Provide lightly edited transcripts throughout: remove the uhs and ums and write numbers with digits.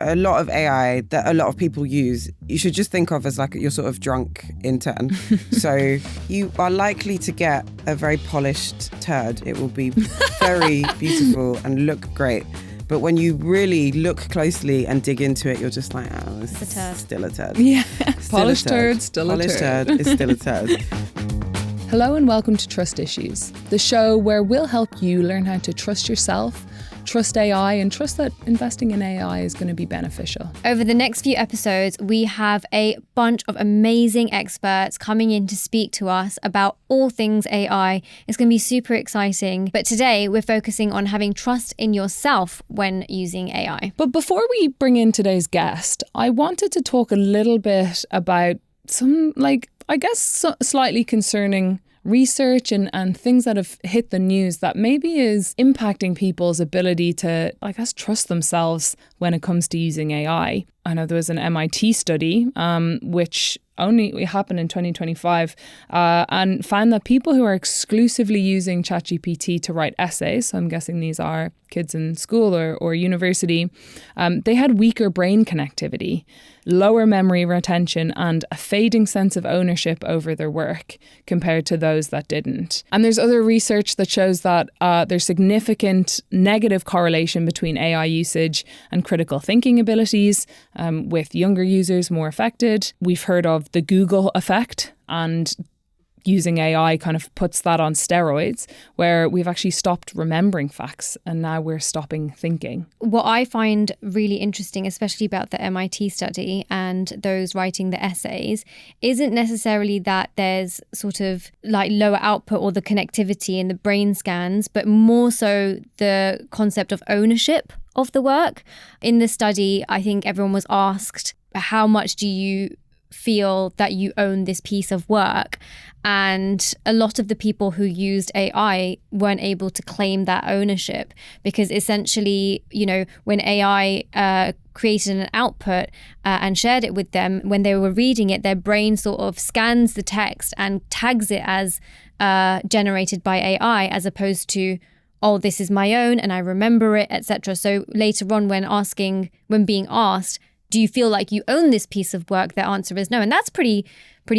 a lot of AI that a lot of people use, you should just think of as like your sort of drunk intern. So you are likely to get a very polished turd. It will be very beautiful and look great. But when you really look closely and dig into it, you're just like, oh, it's a turd. Still a turd. Yeah, Still polished a turd. turd, still Polished a turd. turd is still a turd. Hello and welcome to Trust Issues, the show where we'll help you learn how to trust yourself, trust AI, and trust that investing in AI is going to be beneficial. Over the next few episodes, we have a bunch of amazing experts coming in to speak to us about all things AI. It's going to be super exciting. But today, we're focusing on having trust in yourself when using AI. But before we bring in today's guest, I wanted to talk a little bit about some, slightly concerning research and things that have hit the news that maybe is impacting people's ability to, trust themselves when it comes to using AI. I know there was an MIT study, which only happened in 2025, and found that people who are exclusively using ChatGPT to write essays, so I'm guessing these are kids in school or university, they had weaker brain connectivity, lower memory retention, and a fading sense of ownership over their work compared to those that didn't. And there's other research that shows that there's significant negative correlation between AI usage and critical thinking abilities, with younger users more affected. We've heard of the Google effect, and using AI kind of puts that on steroids, where we've actually stopped remembering facts and now we're stopping thinking. What I find really interesting, especially about the MIT study and those writing the essays, isn't necessarily that there's sort of like lower output or the connectivity in the brain scans, but more so the concept of ownership of the work. In the study, I think everyone was asked, how much do you feel that you own this piece of work? And a lot of the people who used AI weren't able to claim that ownership, because essentially, when AI created an output and shared it with them, when they were reading it, their brain sort of scans the text and tags it as generated by AI, as opposed to, oh, this is my own and I remember it, etc. So later on, when being asked, do you feel like you own this piece of work? Their answer is no. And that's pretty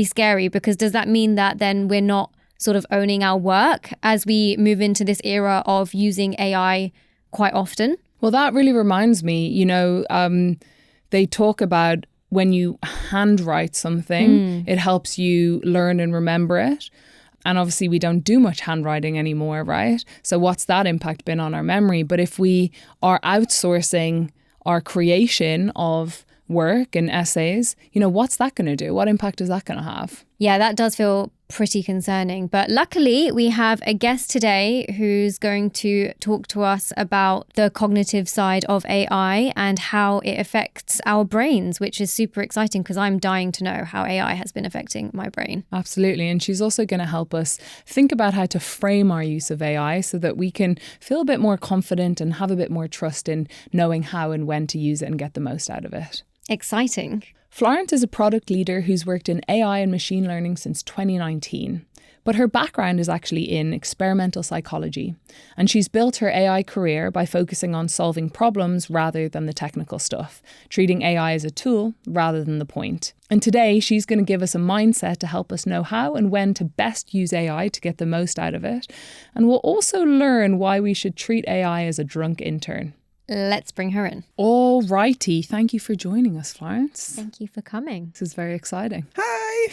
scary, because does that mean that then we're not sort of owning our work as we move into this era of using AI quite often? Well, that really reminds me, they talk about when you handwrite something, it helps you learn and remember it. And obviously we don't do much handwriting anymore, right? So what's that impact been on our memory? But if we are outsourcing our creation of work and essays, what's that going to do? What impact is that going to have? Yeah, that does feel pretty concerning. But luckily, we have a guest today who's going to talk to us about the cognitive side of AI and how it affects our brains, which is super exciting, because I'm dying to know how AI has been affecting my brain. Absolutely. And she's also going to help us think about how to frame our use of AI so that we can feel a bit more confident and have a bit more trust in knowing how and when to use it and get the most out of it. Exciting. Florence is a product leader who's worked in AI and machine learning since 2019. But her background is actually in experimental psychology, and she's built her AI career by focusing on solving problems rather than the technical stuff, treating AI as a tool rather than the point. And today, she's going to give us a mindset to help us know how and when to best use AI to get the most out of it. And we'll also learn why we should treat AI as a drunk intern. Let's bring her in. All righty. Thank you for joining us, Florence. Thank you for coming. This is very exciting. Hi.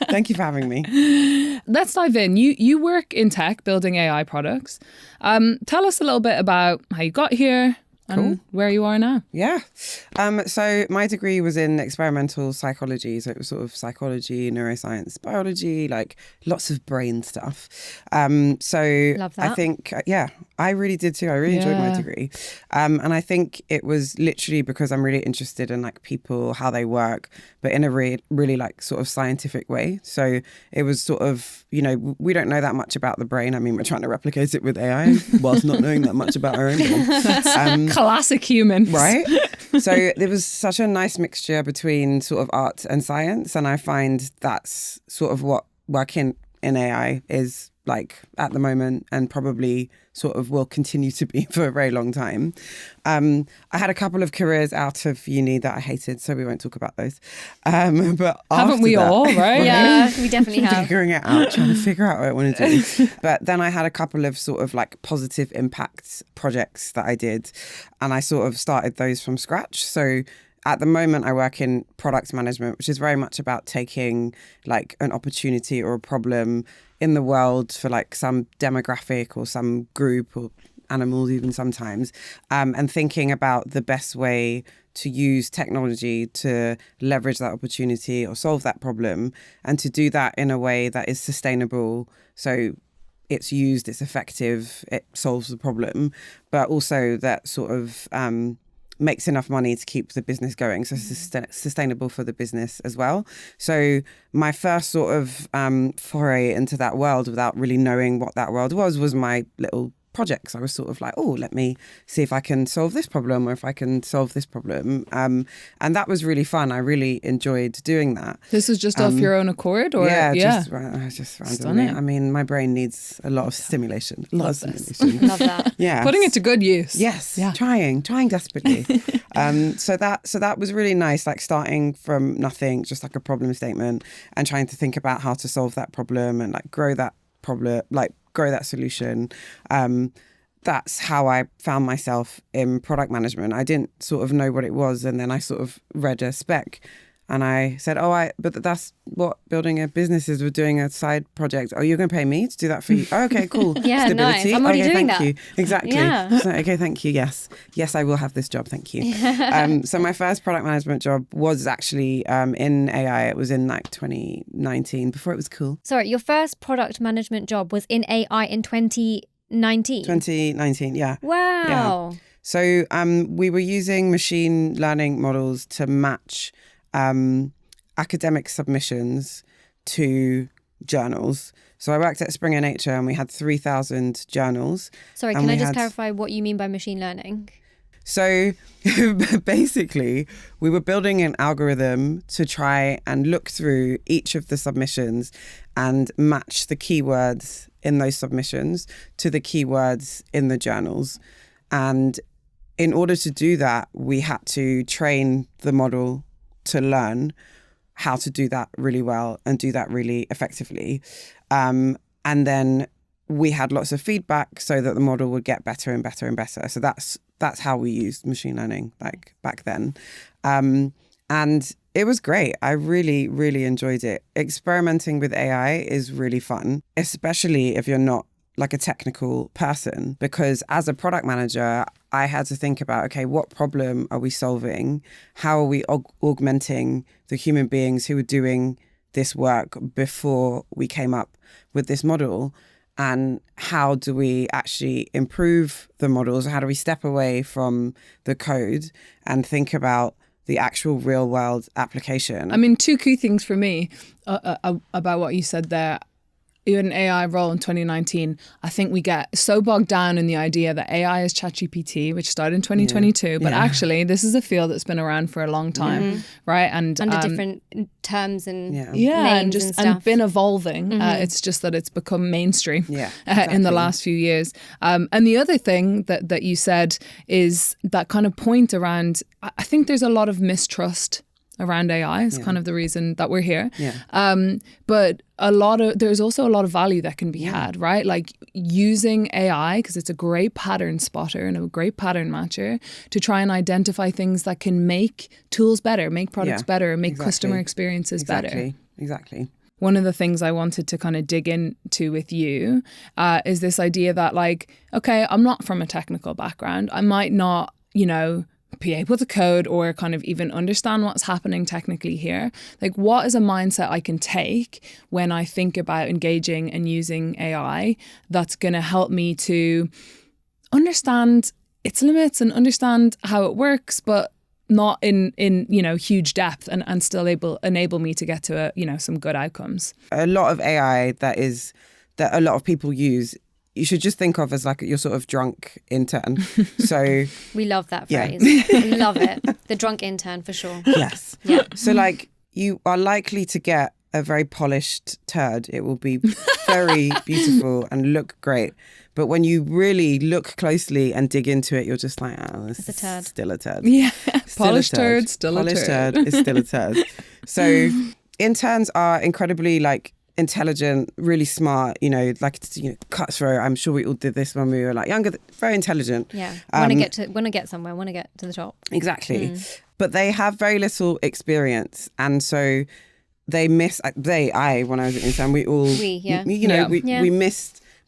Thank you for having me. Let's dive in. You work in tech, building AI products. Tell us a little bit about how you got here and where you are now. Yeah. So my degree was in experimental psychology. So it was sort of psychology, neuroscience, biology, like lots of brain stuff. So love that. I think, I really did too. I really enjoyed my degree. And I think it was literally because I'm really interested in like people, how they work, but in a really like sort of scientific way. So it was sort of, we don't know that much about the brain. I mean, we're trying to replicate it with AI whilst not knowing that much about our own brain. Classic humans. Right? So there was such a nice mixture between sort of art and science. And I find that's sort of what working in AI is like at the moment, and probably sort of will continue to be for a very long time. I had a couple of careers out of uni that I hated, so we won't talk about those. But haven't we all, right? Yeah, we definitely have. Figuring it out, trying to figure out what I want to do. But then I had a couple of sort of like positive impact projects that I did, and I sort of started those from scratch. So at the moment, I work in product management, which is very much about taking like an opportunity or a problem in the world for like some demographic or some group or animals even sometimes, and thinking about the best way to use technology to leverage that opportunity or solve that problem, and to do that in a way that is sustainable. So it's used, it's effective, it solves the problem, but also that sort of makes enough money to keep the business going. So sustainable for the business as well. So my first sort of foray into that world without really knowing what that world was my little projects. I was sort of like, oh, let me see if I can solve this problem or if I can solve this problem. And that was really fun. I really enjoyed doing that. This was just off your own accord? Or just randomly. Stunning. I mean, my brain needs a lot of stimulation. Love stimulation. Love that. Yeah. Putting it to good use. Yes. Yeah. Trying desperately. So that was really nice, like starting from nothing, just like a problem statement, and trying to think about how to solve that problem and like grow that problem, like grow that solution. That's how I found myself in product management. I didn't sort of know what it was, and then I sort of read a spec and I said, but that's what building a business is. We're doing a side project. Oh, you're going to pay me to do that for you? Oh, okay, cool. Yeah, Stability. nice. I'm already doing thank that. you. Exactly. Yeah. So, okay, thank you. Yes, I will have this job. Thank you. So my first product management job was actually in AI. It was in like 2019, before it was cool. Sorry, your first product management job was in AI in 2019? 2019, yeah. Wow. Yeah. So we were using machine learning models to match academic submissions to journals. So I worked at Springer Nature and we had 3,000 journals. Sorry, can I just clarify what you mean by machine learning? So basically, we were building an algorithm to try and look through each of the submissions and match the keywords in those submissions to the keywords in the journals. And in order to do that, we had to train the model to learn how to do that really well and do that really effectively. And then we had lots of feedback so that the model would get better and better and better. So that's how we used machine learning like back then. And it was great. I really, really enjoyed it. Experimenting with AI is really fun, especially if you're not like a technical person, because as a product manager, I had to think about, okay, what problem are we solving? How are we augmenting the human beings who were doing this work before we came up with this model? And how do we actually improve the models? How do we step away from the code and think about the actual real world application? I mean, two key things for me about what you said there. In AI role in 2019, I think we get so bogged down in the idea that AI is ChatGPT, which started in 2022, but actually this is a field that's been around for a long time, right? And under different terms and names and stuff. and been evolving. It's just that it's become mainstream in the last few years. And the other thing that you said is that kind of point around, I think there's a lot of mistrust around AI. It's kind of the reason that we're here. But there's also a lot of value that can be had, right? Like using AI, because it's a great pattern spotter and a great pattern matcher, to try and identify things that can make tools better, make products better, make customer experiences better. Exactly. One of the things I wanted to kind of dig into with you is this idea that like, okay, I'm not from a technical background. I might not, be able to code or kind of even understand what's happening technically here. Like, what is a mindset I can take when I think about engaging and using AI that's going to help me to understand its limits and understand how it works, but not in huge depth and still enable me to get to some good outcomes. A lot of AI that a lot of people use, you should just think of as like your sort of drunk intern. So we love that phrase. We love it. The drunk intern for sure. Yes. Yeah. So like you are likely to get a very polished turd. It will be very beautiful and look great. But when you really look closely and dig into it, you're just like, oh, this It's a turd. is still a turd. Yeah. Still Polished a turd. turd, still a Polished turd. turd is still a turd. So interns are incredibly like intelligent, really smart, cutthroat. I'm sure we all did this when we were like younger, very intelligent. Yeah. Want to get somewhere, want to get to the top. Exactly. But they have very little experience. And so they when I was an intern,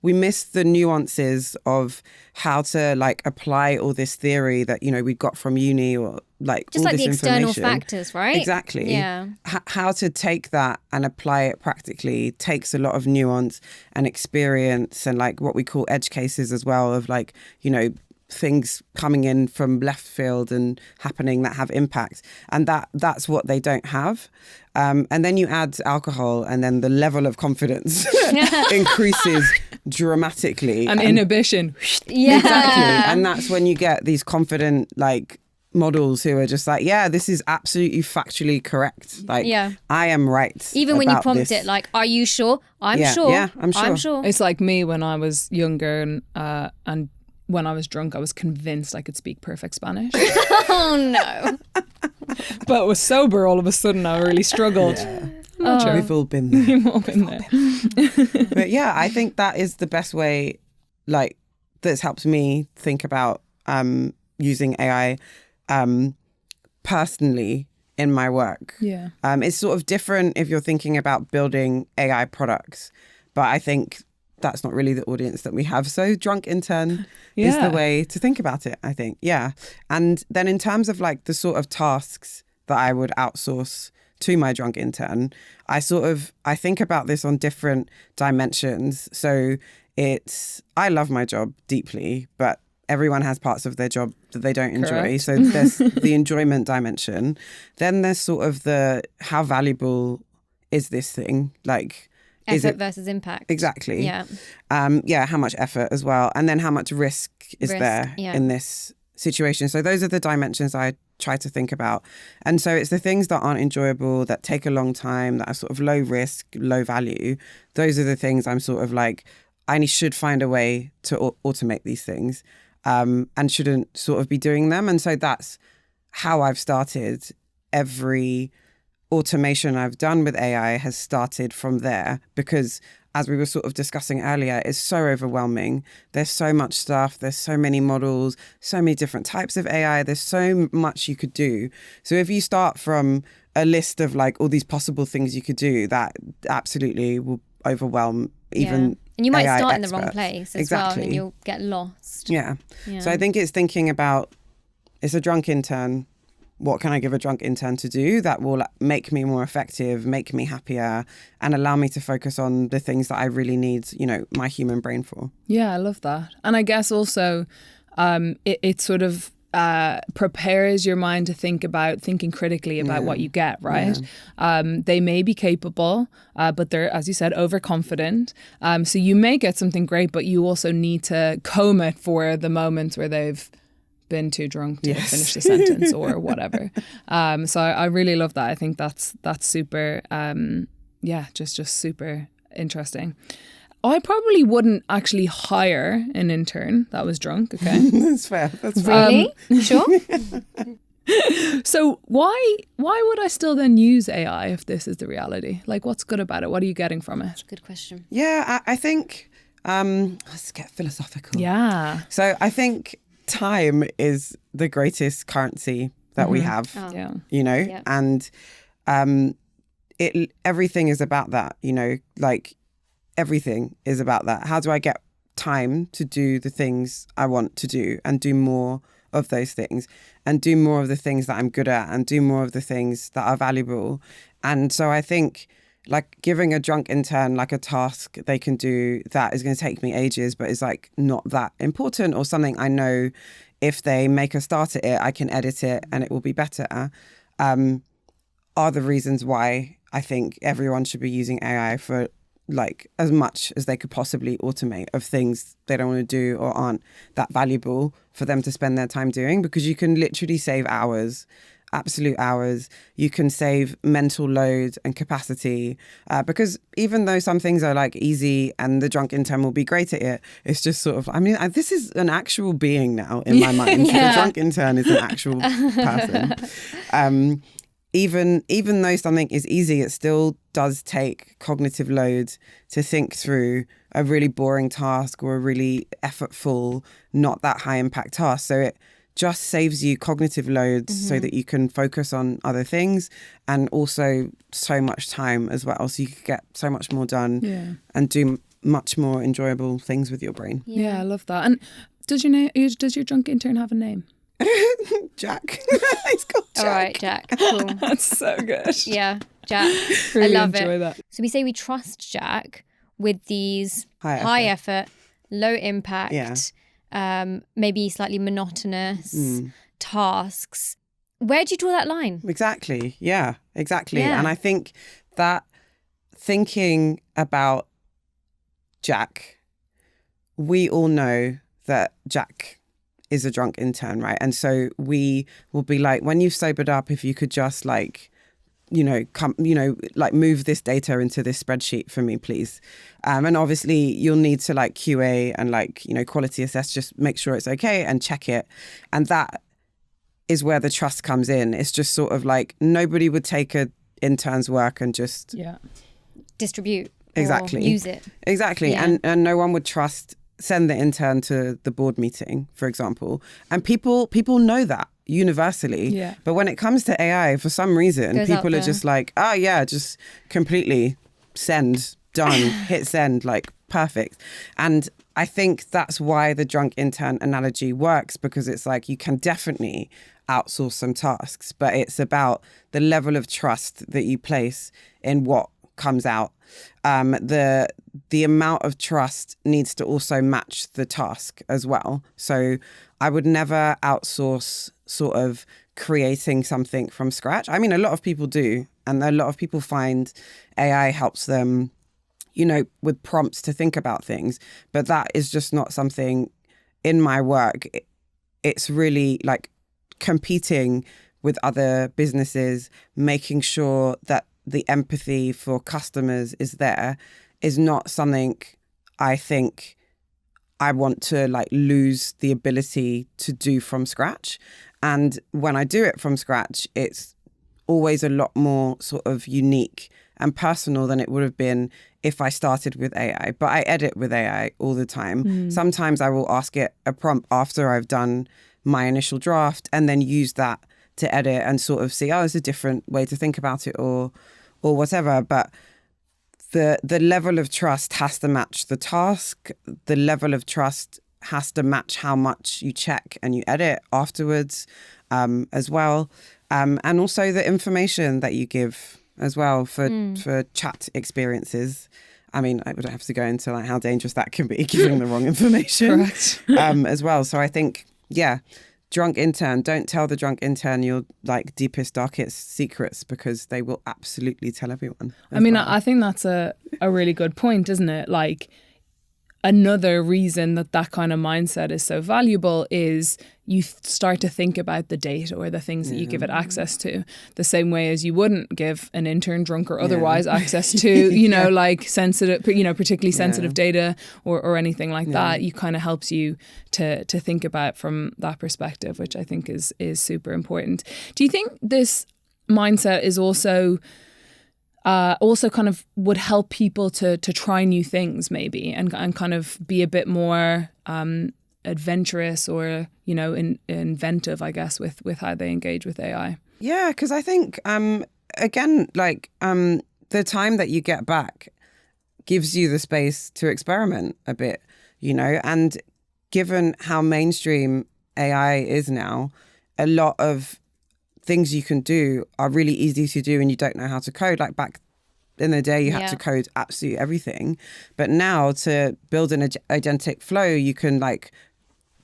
we missed the nuances of how to like apply all this theory that, we got from uni or like just all like this the external information. factors, right? Exactly. Yeah. How to take that and apply it practically takes a lot of nuance and experience and like what we call edge cases as well of like, things coming in from left field and happening that have impact. And that's what they don't have. And then you add alcohol and then the level of confidence increases dramatically. And inhibition. Yeah. Exactly. And that's when you get these confident like models who are just like, yeah, this is absolutely factually correct. Like, I am right. Even when you prompt this. it, like, are you sure? I'm sure. Yeah, I'm sure. I'm sure. It's like me when I was younger and when I was drunk, I was convinced I could speak perfect Spanish. Oh, no. But was sober, all of a sudden, I really struggled. Yeah. I'm not sure. We've all been there. We've all been there. But yeah, I think that is the best way, like, that's helped me think about using AI personally in my work. Yeah. It's sort of different if you're thinking about building AI products, but I think that's not really the audience that we have. So Drunk Intern is the way to think about it, I think. Yeah. And then in terms of like the sort of tasks that I would outsource to my Drunk Intern, I think about this on different dimensions. So I love my job deeply, but everyone has parts of their job that they don't enjoy. Correct. So there's the enjoyment dimension. Then there's sort of how valuable is this thing? Like, Effort versus impact. Exactly. Yeah. How much effort as well. And then how much risk is there in this situation. So those are the dimensions I try to think about. And so it's the things that aren't enjoyable, that take a long time, that are sort of low risk, low value. Those are the things I'm sort of like, I should find a way to automate these things and shouldn't sort of be doing them. And so that's how I've started. Every automation I've done with AI has started from there because, as we were sort of discussing earlier, it's so overwhelming. There's so much stuff. There's so many models, so many different types of AI. There's so much you could do. So if you start from a list of like all these possible things you could do, that absolutely will overwhelm even And you might AI start experts. in the wrong place as well, and you'll get lost. Yeah. So I think it's thinking about, it's a drunk intern. What can I give a drunk intern to do that will make me more effective, make me happier, and allow me to focus on the things that I really need, my human brain for. Yeah, I love that. And I guess also it sort of prepares your mind to thinking critically about what you get, right? Yeah. They may be capable, but they're, as you said, overconfident. So you may get something great, but you also need to comb it for the moments where they've been too drunk to finish the sentence or whatever. So I really love that. I think that's super, just super interesting. I probably wouldn't actually hire an intern that was drunk. Okay, that's fair. That's fair. Really? Sure. So why would I still then use AI if this is the reality? Like, what's good about it? What are you getting from it? That's a good question. Yeah, I think let's get philosophical. Yeah. So I think time is the greatest currency that we have. And everything is about that, like everything is about that. How do I get time to do the things I want to do and do more of those things and do more of the things that I'm good at and do more of the things that are valuable? And so I think like giving a drunk intern like a task they can do that is going to take me ages, but is like not that important, or something I know if they make a start at it, I can edit it and it will be better, are the reasons why I think everyone should be using AI for like as much as they could possibly automate of things they don't want to do or aren't that valuable for them to spend their time doing, because you can literally save hours absolute hours. You can save mental load and capacity because even though some things are like easy and the drunk intern will be great at it, it's just sort of, I mean, this is an actual being now in my mind. The drunk intern is an actual person. Even though something is easy, it still does take cognitive load to think through a really boring task or a really effortful, not that high impact task. So it just saves you cognitive load so that you can focus on other things, and also so much time as well. So you could get so much more done and do much more enjoyable things with your brain. Yeah, I love that. And does your drunk intern have a name? Jack. He's called Jack. All right, Jack. Cool. That's so good. Yeah, Jack. Really I love enjoy it. that. So we say we trust Jack with these high effort, low impact, maybe slightly monotonous tasks. Where do you draw that line? Exactly. Yeah, exactly. Yeah. And I think that thinking about Jack, we all know that Jack is a drunk intern, right? And so we will be like, when you've sobered up, if you could just like, move this data into this spreadsheet for me, please. And obviously you'll need to like QA and like, quality assess, just make sure it's okay and check it. And that is where the trust comes in. It's just sort of like nobody would take a intern's work and just distribute exactly or use it. Exactly. Yeah. And no one would send the intern to the board meeting, for example. And people know that universally. Yeah. But when it comes to AI, for some reason, people are just like, just completely send, done, hit send, like perfect. And I think that's why the drunk intern analogy works, because it's like you can definitely outsource some tasks, but it's about the level of trust that you place in what comes out. The amount of trust needs to also match the task as well. So I would never outsource sort of creating something from scratch. I mean, a lot of people do, and a lot of people find AI helps them, with prompts to think about things. But that is just not something in my work. It's really like competing with other businesses, making sure that the empathy for customers is there, is not something I think I want to like lose the ability to do from scratch. And when I do it from scratch, it's always a lot more sort of unique and personal than it would have been if I started with AI. But I edit with AI all the time. Sometimes I will ask it a prompt after I've done my initial draft and then use that to edit and sort of see, there's a different way to think about it or whatever. But the level of trust has to match the task. The level of trust has to match how much you check and you edit afterwards as well. And also the information that you give as well for chat experiences. I mean, I would have to go into like how dangerous that can be, giving the wrong information. Correct. As well. So I think, drunk intern, don't tell the drunk intern your like deepest, darkest secrets, because they will absolutely tell everyone. I mean, I think that's a really good point, isn't it? Like, another reason that kind of mindset is so valuable is you start to think about the data or the things that you give it access to, the same way as you wouldn't give an intern, drunk or otherwise, access to, like sensitive, particularly sensitive data or anything like that. You kind of helps you to think about from that perspective, which I think is super important. Do you think this mindset is also kind of would help people to try new things maybe and kind of be a bit more adventurous or, inventive, I guess, with how they engage with AI? Yeah, because I think, again, like the time that you get back gives you the space to experiment a bit, and given how mainstream AI is now, a lot of things you can do are really easy to do and you don't know how to code. Like back in the day, you had to code absolutely everything. But now to build an agentic flow, you can like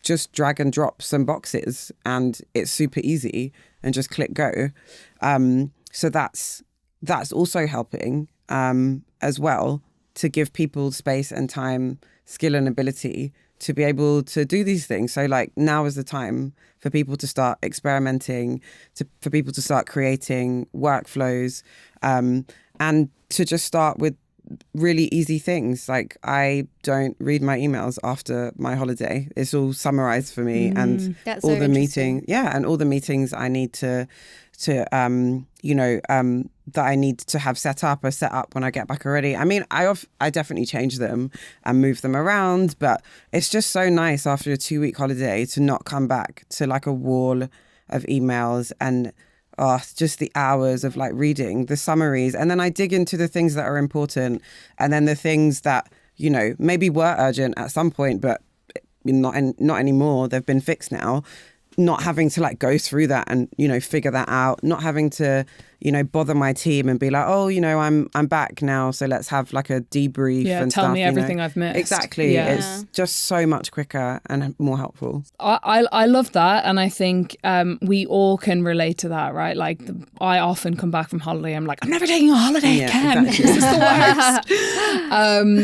just drag and drop some boxes and it's super easy and just click go. So that's also helping as well to give people space and time, skill and ability to be able to do these things. So like now is the time for people to start experimenting, for people to start creating workflows, and to just start with really easy things. Like I don't read my emails after my holiday. It's all summarized for me, and That's all so the meetings. Yeah, and all the meetings I need to that I need to have set up are set up when I get back already. I mean, I definitely change them and move them around, but it's just so nice after a 2-week holiday to not come back to like a wall of emails and just the hours of like reading the summaries. And then I dig into the things that are important, and then the things that, you know, maybe were urgent at some point, but not anymore. They've been fixed now. Not having to like go through that and, you know, figure that out, not having to, you know, bother my team and be like, oh, you know, I'm back now, so let's have like a debrief and tell stuff, me everything I've missed. Exactly. It's just so much quicker and more helpful. I love that, and I think we all can relate to that, right? Like I often come back from holiday, I'm like, I'm never taking a holiday again. Exactly. This is the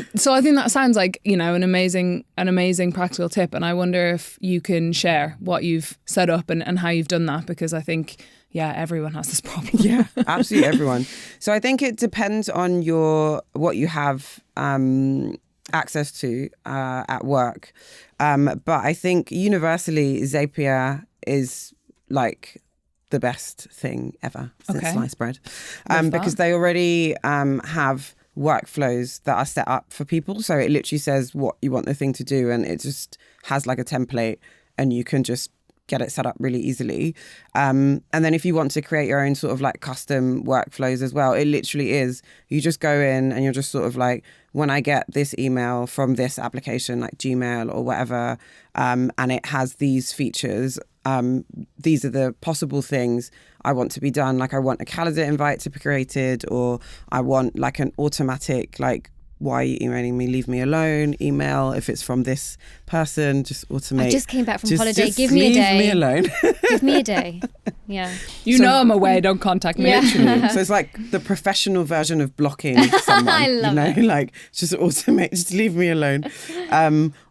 worst. So I think that sounds like, you know, an amazing practical tip, and I wonder if you can share what you've set up and how you've done that, because I think everyone has this problem. Yeah, absolutely everyone. So I think it depends on what you have access to at work. But I think universally Zapier is like the best thing ever since sliced bread. Because they already have workflows that are set up for people. So it literally says what you want the thing to do, and it just has like a template, and you can just get it set up really easily. And then if you want to create your own sort of like custom workflows as well, it literally is, you just go in and you're just sort of like, when I get this email from this application like Gmail or whatever, and it has these features, these are the possible things I want to be done. Like I want a calendar invite to be created, or I want like an automatic like, why are you emailing me? Leave me alone. Email if it's from this person. Just automate. I just came back from holiday. Give me a day. Leave me alone. Give me a day. Yeah. You know I'm away. Don't contact me. Literally. So it's like the professional version of blocking someone. I love it. Like just automate. Just leave me alone.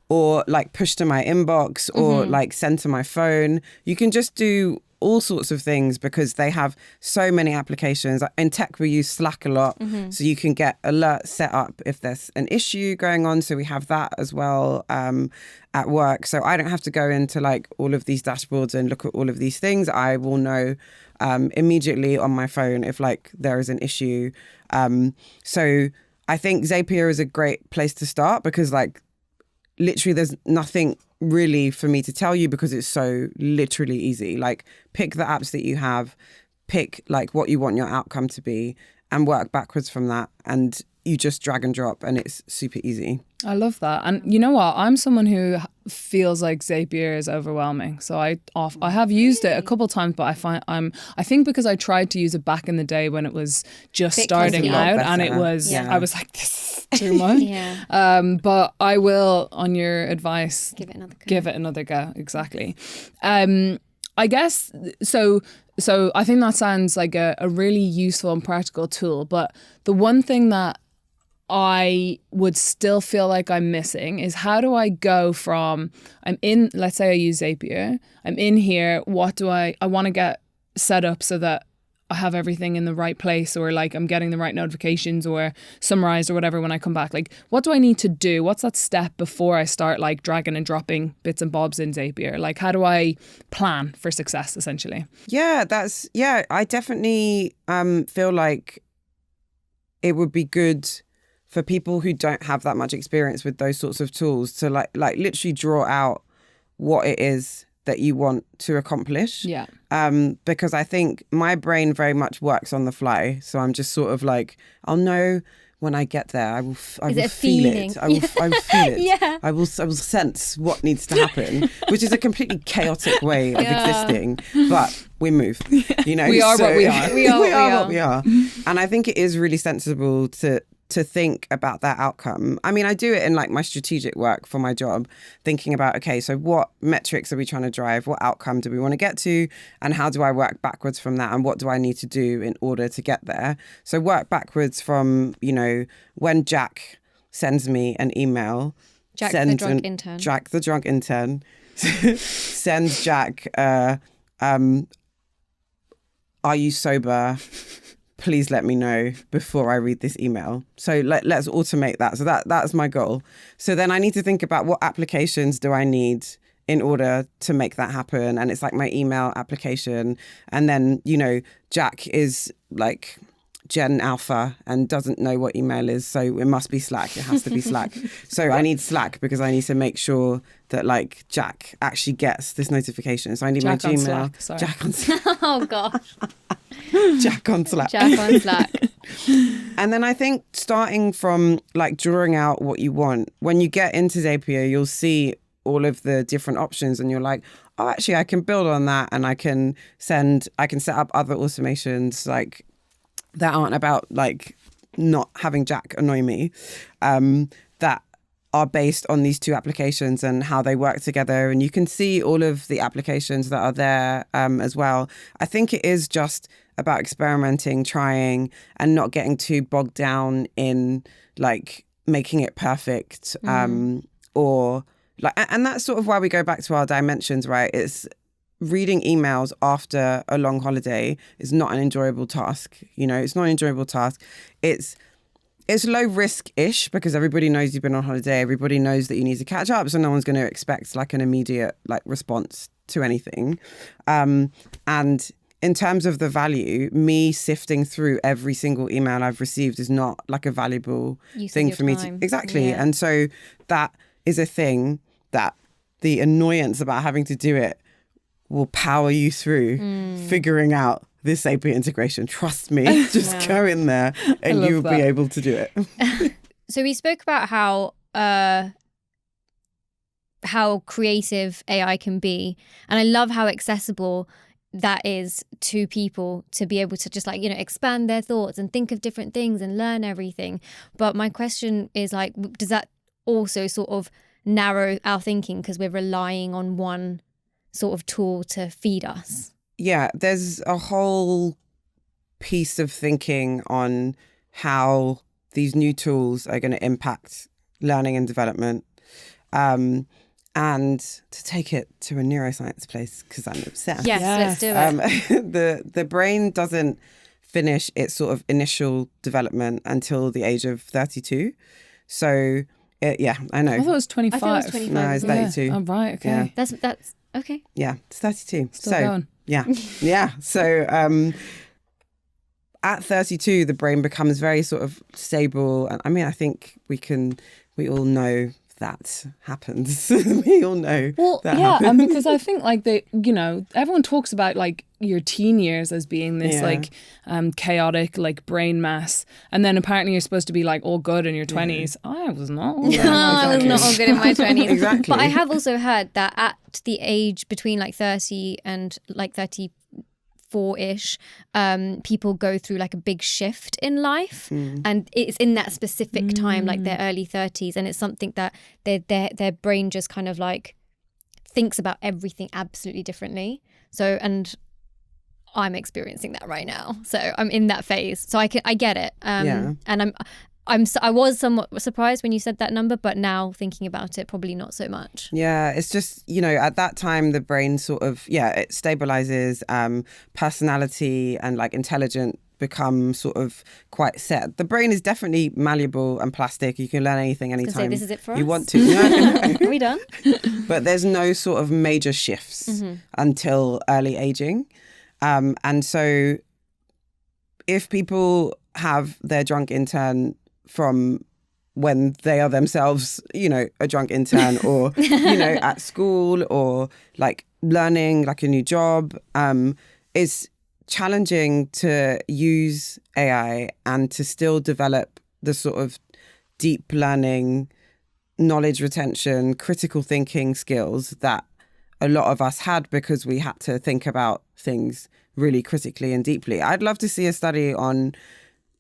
Or like push to my inbox, or like send to my phone. You can just do all sorts of things because they have so many applications. In tech, we use Slack a lot, so you can get alerts set up if there's an issue going on. So we have that as well at work. So I don't have to go into like all of these dashboards and look at all of these things. I will know immediately on my phone if like there is an issue. So I think Zapier is a great place to start because like literally there's nothing really for me to tell you because it's so literally easy. Like pick the apps that you have, pick like what you want your outcome to be, and work backwards from that, and you just drag and drop, and it's super easy. I love that. And you know what? I'm someone who feels like Zapier is overwhelming. So I have used it a couple of times, but I think because I tried to use it back in the day when it was just starting out, and it was I was like, this is too much. But I will, on your advice, give it another go. Exactly. I guess so I think that sounds like a really useful and practical tool, but the one thing that I would still feel like I'm missing is how do I go from, let's say I use Zapier, I'm in here, I want to get set up so that I have everything in the right place, or like I'm getting the right notifications or summarized or whatever when I come back. Like, what do I need to do? What's that step before I start like dragging and dropping bits and bobs in Zapier? Like, how do I plan for success essentially? I definitely feel like it would be good for people who don't have that much experience with those sorts of tools to like literally draw out what it is that you want to accomplish. Yeah. Because I think my brain very much works on the fly. So I'm just sort of like, I'll know when I get there. I will feel it. I will feel it. Yeah. I will sense what needs to happen, which is a completely chaotic way of existing. But we move, you know. We are what we are. We are what we are. And I think it is really sensible to think about that outcome. I mean, I do it in like my strategic work for my job, thinking about, okay, so what metrics are we trying to drive? What outcome do we want to get to? And how do I work backwards from that? And what do I need to do in order to get there? So work backwards from, you know, when Jack sends me an email, Jack the drunk intern. Jack the drunk intern sends Jack, are you sober? Please let me know before I read this email. So let's automate that. So that's my goal. So then I need to think about what applications do I need in order to make that happen. And it's like my email application. And then, Jack is like Gen Alpha and doesn't know what email is, so it must be Slack. It has to be Slack. So I need Slack because I need to make sure that like Jack actually gets this notification. So I need Jack my on Gmail. Slack, Jack on Slack. Oh gosh. Jack on Slack. Jack on Slack. And then I think starting from like drawing out what you want, when you get into Zapier, you'll see all of the different options and you're like, oh, actually I can build on that and I can set up other automations like that aren't about like not having Jack annoy me, that are based on these two applications and how they work together. And you can see all of the applications that are there as well. I think it is just about experimenting, trying, and not getting too bogged down in like making it perfect or like, and that's sort of why we go back to our dimensions, right? It's reading emails after a long holiday is not an enjoyable task. It's not an enjoyable task. It's low risk-ish because everybody knows you've been on holiday. Everybody knows that you need to catch up. So no one's going to expect like an immediate like response to anything. And in terms of the value, me sifting through every single email I've received is not like a valuable thing for me to... Exactly. Yeah. And so that is a thing that the annoyance about having to do it will power you through figuring out this Zapier integration. Trust me, just go in there and you'll be able to do it. So we spoke about how creative AI can be. And I love how accessible that is to people to be able to just like, expand their thoughts and think of different things and learn everything. But my question is like, does that also sort of narrow our thinking because we're relying on one sort of tool to feed us? Yeah, there's a whole piece of thinking on how these new tools are going to impact learning and development. And to take it to a neuroscience place, because I'm obsessed. Yes, let's do it. The brain doesn't finish its sort of initial development until the age of 32. So, I know. I thought it was 25. I thought it was 25. No, it's 32. Yeah. Oh, right, okay. Yeah. That's okay. Yeah, it's 32. Still going. Yeah. Yeah. So at 32, the brain becomes very sort of stable. And I mean, I think we all know that happens. We all know that happens. And because I think like everyone talks about like your teen years as being this like chaotic like brain mass, and then apparently you're supposed to be like all good in your 20s. I was not. I was not all good in my 20s. Exactly. But I have also heard that at the age between like 30 and like 34-ish, people go through like a big shift in life, and it's in that specific time, like their early 30s, and it's something that their brain just kind of like thinks about everything absolutely differently. So, and I'm experiencing that right now, so I'm in that phase, so I get it. And I was somewhat surprised when you said that number, but now thinking about it, probably not so much. Yeah, it's just, at that time, the brain sort of, it stabilizes, personality and like intelligent become sort of quite set. The brain is definitely malleable and plastic. You can learn anything anytime this is it for you us? want to. No. Are we done? But there's no sort of major shifts until early aging. And so if people have their drunk intern from when they are themselves, a drunk intern or, at school or like learning like a new job, it's challenging to use AI and to still develop the sort of deep learning, knowledge retention, critical thinking skills that a lot of us had because we had to think about things really critically and deeply. I'd love to see a study on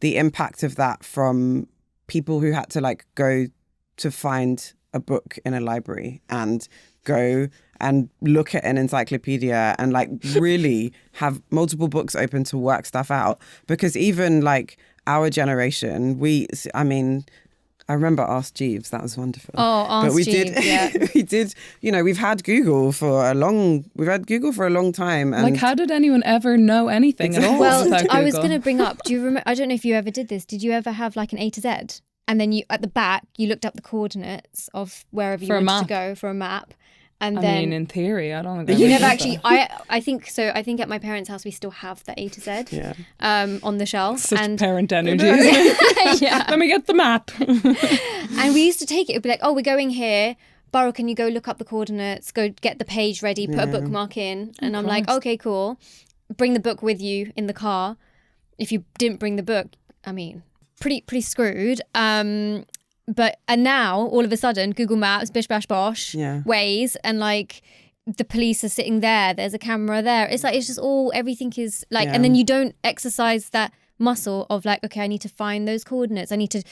the impact of that from people who had to like go to find a book in a library and go and look at an encyclopedia and like really have multiple books open to work stuff out. Because even like our generation, I remember Ask Jeeves. That was wonderful. Oh, Ask Jeeves, yeah. We did, we've had Google for a long time. And like, how did anyone ever know anything at all? Well, without I was Google? going to bring up, do you remember, I don't know if you ever did this. Did you ever have like an A to Z? And then you, at the back, you looked up the coordinates of wherever you wanted to go for a map. And then, I mean, in theory, I don't think you never actually. I think so. I think at my parents' house we still have the A to Z. Yeah. On the shelf. Such and parent energy. Isn't it? yeah. Let me get the map. And we used to take it. It'd be like, oh, we're going here. Burrow, can you go look up the coordinates? Go get the page ready. Put a bookmark in. And I'm like, okay, cool. Bring the book with you in the car. If you didn't bring the book, I mean, pretty screwed. But now all of a sudden Google Maps, bish bash bosh, Waze, and like the police are sitting there, there's a camera there. It's like, it's just everything is like, and then you don't exercise that muscle of like, okay, I need to find those coordinates, I need to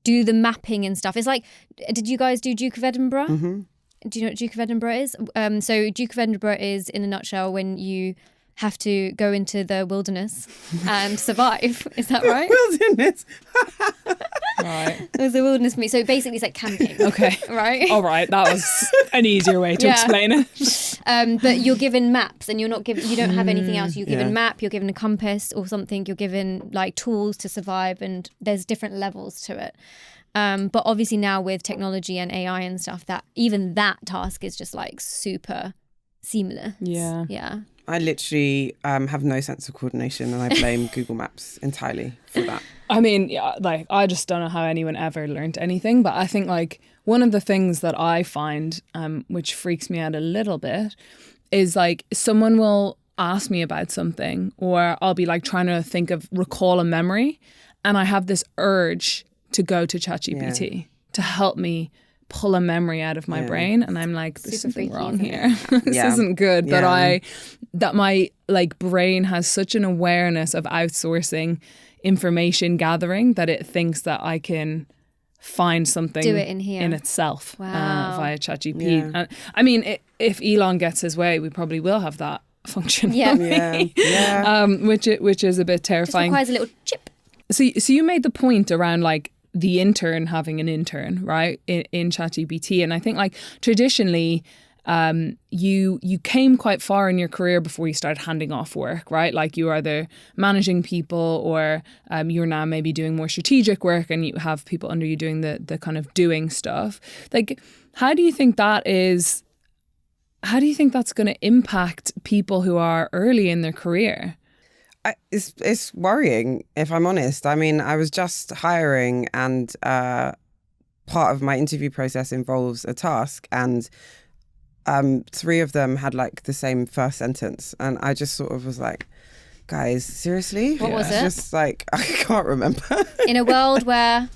do the mapping and stuff. It's like, did you guys do Duke of Edinburgh? Mm-hmm. Do you know what Duke of Edinburgh is? So Duke of Edinburgh is, in a nutshell, when you have to go into the wilderness and survive. Is that right? Wilderness. Right. It was a wilderness movie. So basically it's like camping. Okay. Right? All right. That was an easier way to explain it. But you're given maps and you're not given, you don't have anything else. You're given a map, you're given a compass or something, you're given like tools to survive, and there's different levels to it. But obviously now with technology and AI and stuff, that even that task is just like super seamless. Yeah. Yeah. I literally have no sense of coordination, and I blame Google Maps entirely for that. I mean, yeah, like, I just don't know how anyone ever learned anything. But I think like one of the things that I find, which freaks me out a little bit, is like someone will ask me about something, or I'll be like trying to recall a memory, and I have this urge to go to ChatGPT to help me pull a memory out of my brain, and I'm like, there's something wrong here. This isn't good that my like brain has such an awareness of outsourcing information gathering that it thinks that I can find something, do it in here in itself via ChatGPT. And I mean, if Elon gets his way, we probably will have that function. Which is a bit terrifying. Just requires a little chip. So you made the point around like the intern having an intern, right, in ChatGPT. And I think like traditionally, you came quite far in your career before you started handing off work, right? Like you are either managing people, or you're now maybe doing more strategic work and you have people under you doing the kind of doing stuff. Like, how do you think that's going to impact people who are early in their career? It's worrying, if I'm honest. I mean, I was just hiring, and part of my interview process involves a task, and 3 of them had like the same first sentence, and I just sort of was like, guys, seriously? What was it? Just like, I can't remember. In a world where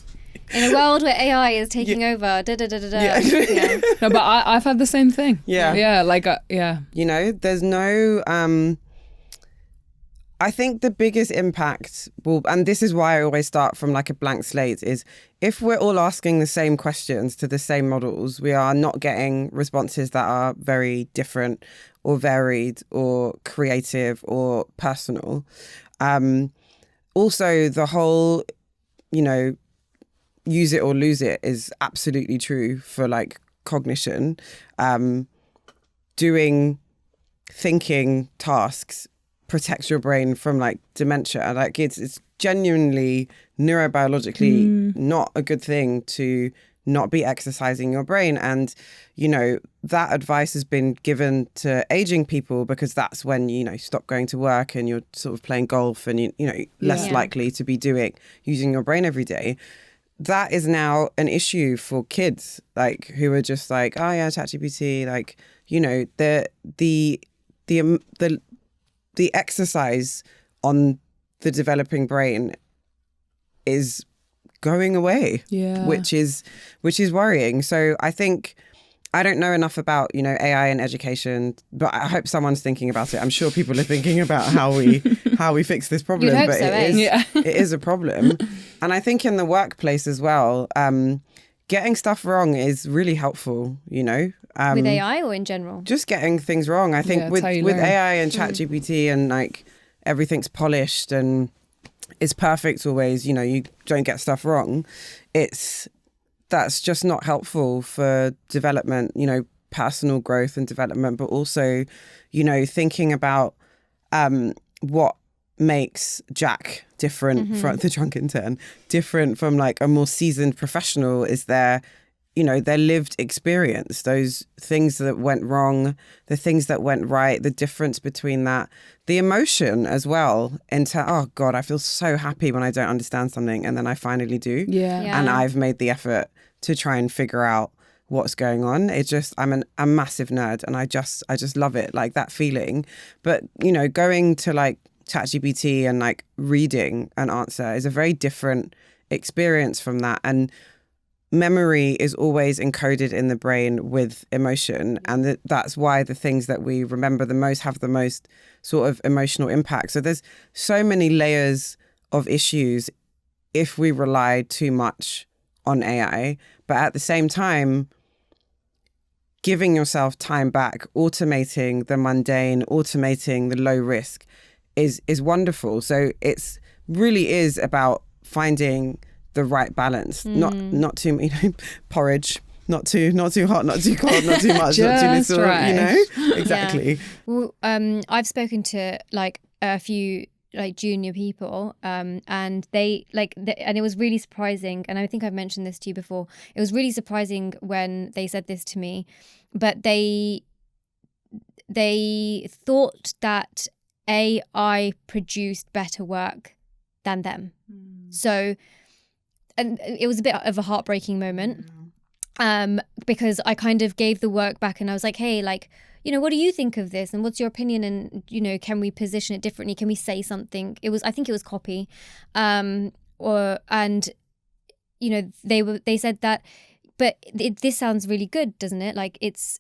AI is taking over, No, but I've had the same thing. You know, there's no I think the biggest impact will, and this is why I always start from like a blank slate, is if we're all asking the same questions to the same models, we are not getting responses that are very different or varied or creative or personal. Also, the whole, use it or lose it is absolutely true for like cognition. Doing thinking tasks protects your brain from like dementia. Like it's genuinely neurobiologically not a good thing to not be exercising your brain. And, that advice has been given to aging people because that's when, stop going to work and you're sort of playing golf and, less likely to be using your brain every day. That is now an issue for kids, like who are just like, oh yeah, ChatGPT, like, the exercise on the developing brain is going away, which is worrying. So I think, I don't know enough about, AI and education, but I hope someone's thinking about it. I'm sure people are thinking about how we fix this problem, You'd hope but so, it is a problem. And I think in the workplace as well, getting stuff wrong is really helpful, with AI or in general? Just getting things wrong. I think with AI and ChatGPT and like everything's polished and it's perfect always, you don't get stuff wrong. It's that's just not helpful for development, personal growth and development, but also, thinking about what makes Jack different from the Drunk Intern, different from like a more seasoned professional is their lived experience, those things that went wrong, the things that went right, the difference between that, the emotion as well into, oh God, I feel so happy when I don't understand something and then I finally do. Yeah. And I've made the effort to try and figure out what's going on. It's just, I'm a massive nerd and I just love it, like that feeling. But, going to like ChatGPT and like reading an answer is a very different experience from that. And memory is always encoded in the brain with emotion, and that's why the things that we remember the most have the most sort of emotional impact. So there's so many layers of issues if we rely too much on AI, but at the same time, giving yourself time back, automating the mundane, automating the low risk is wonderful. So it's really is about finding the right balance, not too porridge, not too hot, not too cold, not too much, not too little, right. Exactly. Yeah. Well, I've spoken to like a few like junior people, and they and it was really surprising. And I think I've mentioned this to you before. It was really surprising when they said this to me, but they thought that AI produced better work than them. So. And it was a bit of a heartbreaking moment, because I kind of gave the work back and I was like, hey, like, what do you think of this? And what's your opinion? And, can we position it differently? Can we say something? I think it was copy. They said that, but this sounds really good, doesn't it? Like it's,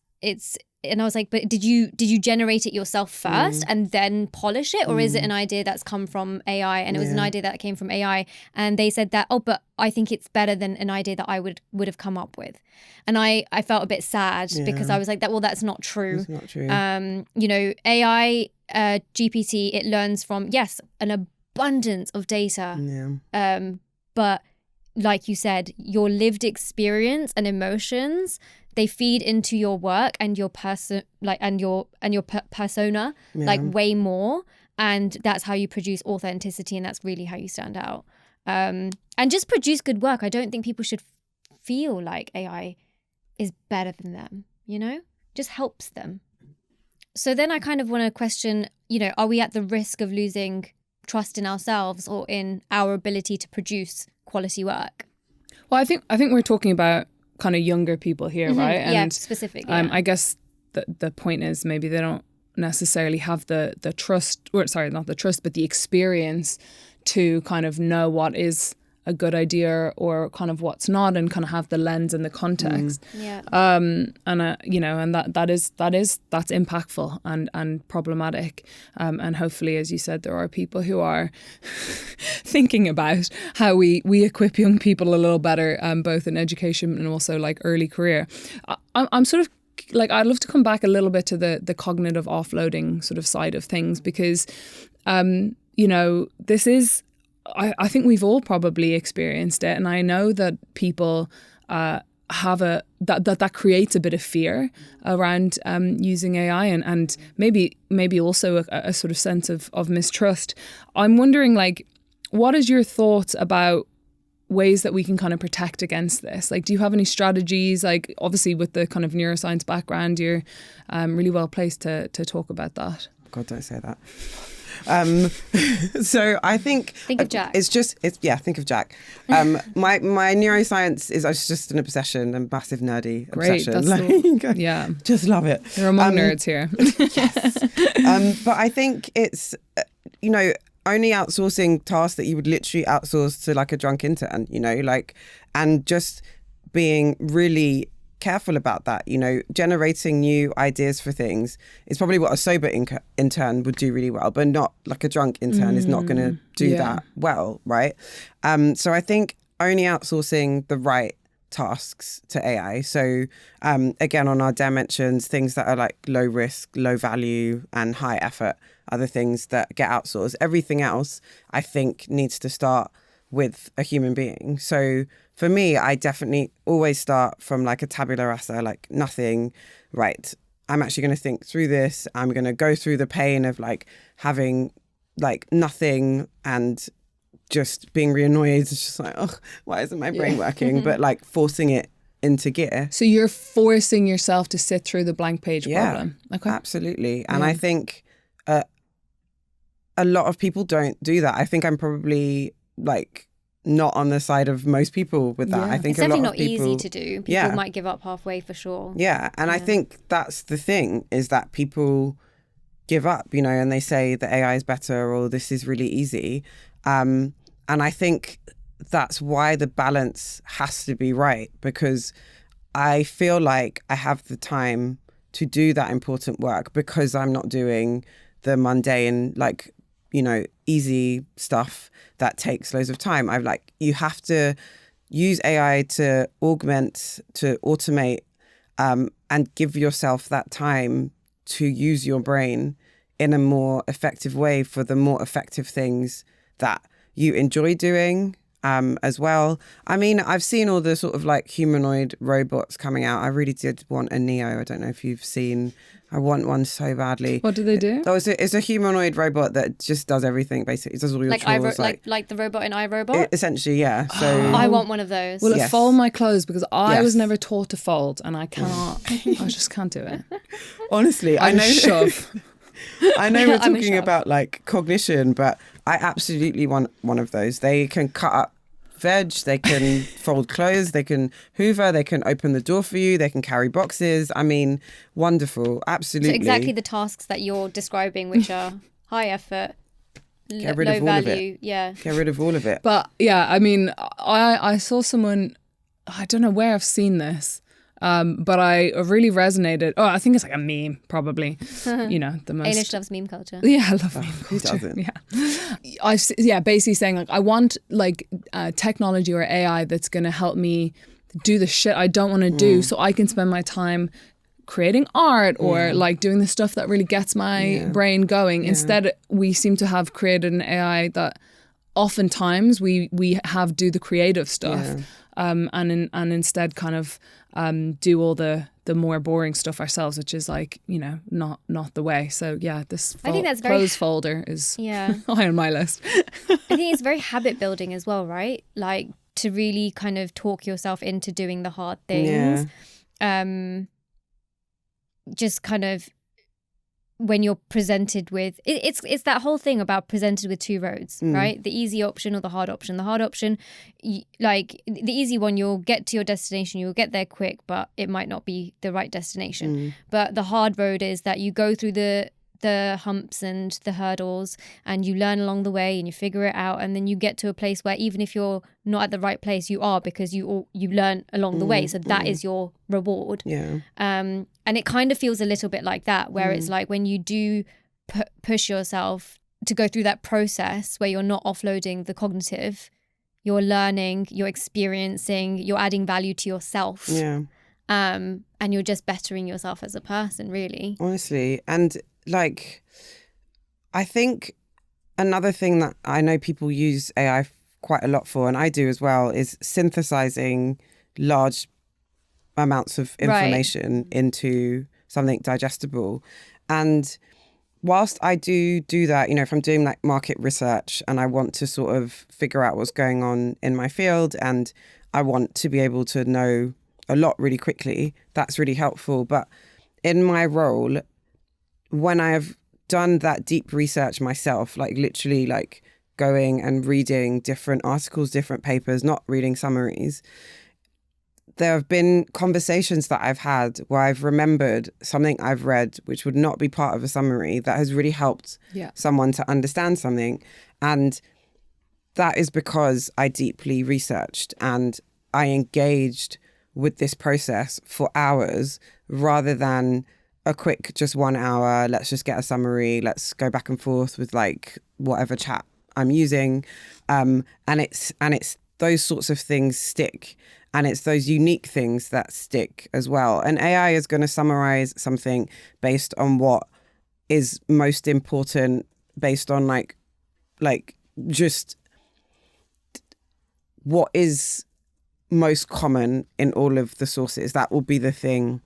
and I was like, but did you generate it yourself first and then polish it? Or is it an idea that's come from AI? And it was an idea that came from AI. And they said that, oh, but I think it's better than an idea that I would have come up with. And I felt a bit sad because I was like, that's not true. It's not true. AI, GPT, it learns from, yes, an abundance of data. But like you said, your lived experience and emotions, they feed into your work and your persona, like way more, and that's how you produce authenticity, and that's really how you stand out. And just produce good work. I don't think people should feel like AI is better than them. Just helps them. So then I kind of want to question, are we at the risk of losing trust in ourselves or in our ability to produce quality work? Well, I think we're talking about kind of younger people here, right? And yeah, specifically. I guess the point is maybe they don't necessarily have the trust, or sorry, not the trust, but the experience to kind of know what is a good idea or kind of what's not, and kind of have the lens and the context. And that's impactful and problematic. And hopefully, as you said, there are people who are thinking about how we equip young people a little better, both in education and also like early career. I'm sort of like, I'd love to come back a little bit to the cognitive offloading sort of side of things, because this is, I think we've all probably experienced it, and I know that people have that creates a bit of fear around using AI, and maybe also a sort of sense of mistrust. I'm wondering, like, what is your thoughts about ways that we can kind of protect against this? Like, do you have any strategies? Like, obviously with the kind of neuroscience background, you're really well placed to talk about that. God, don't say that. So I think of Jack. Think of Jack. My neuroscience is just an obsession, a massive nerdy obsession. Just love it. You're among nerds here. Yes. But I think it's only outsourcing tasks that you would literally outsource to like a drunk intern, and just being really careful about that, generating new ideas for things is probably what a sober intern would do really well, but not like a drunk intern is not going to do that well, right? So I think only outsourcing the right tasks to AI. So again, on our dimensions, things that are like low risk, low value and high effort are the things that get outsourced. Everything else, I think, needs to start with a human being. So for me, I definitely always start from like a tabula rasa, like nothing, right? I'm actually going to think through this. I'm going to go through the pain of like having like nothing and just being really annoyed. It's just like, oh, why isn't my brain working? But like forcing it into gear. So you're forcing yourself to sit through the blank page problem. Okay. Absolutely. And I think a lot of people don't do that. I think I'm probably like not on the side of most people with that. I think it's definitely a lot of people, not easy to do. People might give up halfway for sure. Yeah. And I think that's the thing, is that people give up, you know, and they say that AI is better or this is really easy. And I think that's why the balance has to be right, because I feel like I have the time to do that important work because I'm not doing the mundane, like, you know, easy stuff that takes loads of time. I've like, you have to use AI to augment, to automate, and give yourself that time to use your brain in a more effective way for the more effective things that you enjoy doing as well. I mean, I've seen all the sort of like humanoid robots coming out. I really did want a Neo. I don't know if you've seen. I want one so badly. What do they do? It's a humanoid robot that just does everything, basically. It does all your chores. Like the robot in iRobot? Essentially, yeah. So I want one of those. Will it fold my clothes? Because I was Yes. never taught to fold and I cannot. I just can't do it. honestly, I know. Shove. I know we're I'm a talking shop. about like cognition, but I absolutely want one of those. They can cut up veg, they can fold clothes, they can hoover, they can open the door for you, they can carry boxes. I mean, wonderful, absolutely. So exactly the tasks that you're describing, which are high effort, Get rid low of all of value. it. Yeah. Get rid of all of it. But yeah, I mean, I saw someone, I don't know where I've seen this, but I really resonated. Oh, I think it's like a meme, probably. You know, the most. Ailish loves meme culture. Yeah, I love meme Who culture. doesn't? Yeah, basically saying like I want like technology or AI that's going to help me do the shit I don't want to do, so I can spend my time creating art or like doing the stuff that really gets my brain going. Instead, we seem to have created an AI that oftentimes we have do the creative stuff, and instead kind of do all the more boring stuff ourselves, which is like, you know, not the way. So yeah, this I think that's very clothes folder is Yeah. high on my list. I think it's very habit building as well, right? Like to really kind of talk yourself into doing the hard things. Just kind of when you're presented with it's that whole thing about presented with two roads, right? The easy option or the hard option. The hard option, like the easy one, you'll get to your destination, you'll get there quick, but it might not be the right destination. But the hard road is that you go through the humps and the hurdles and you learn along the way and you figure it out, and then you get to a place where even if you're not at the right place, you are, because you learn along the way. So that is your reward. And it kind of feels a little bit like that, where it's like when you do push yourself to go through that process where you're not offloading the cognitive, you're learning, you're experiencing, you're adding value to yourself. And you're just bettering yourself as a person, really. Honestly. And like, I think another thing that I know people use AI quite a lot for, and I do as well, is synthesizing large amounts of information into something digestible. And whilst I do that, you know, if I'm doing like market research and I want to sort of figure out what's going on in my field and I want to be able to know a lot really quickly, that's really helpful. But in my role, when I've done that deep research myself, like literally like going and reading different articles, different papers, not reading summaries, there have been conversations that I've had where I've remembered something I've read which would not be part of a summary that has really helped someone to understand something. And that is because I deeply researched and I engaged with this process for hours rather than a quick just 1 hour, let's just get a summary, let's go back and forth with like whatever chat I'm using. And it's those sorts of things stick. And it's those unique things that stick as well. And AI is going to summarize something based on what is most important, based on like just what is most common in all of the sources. That will be the thing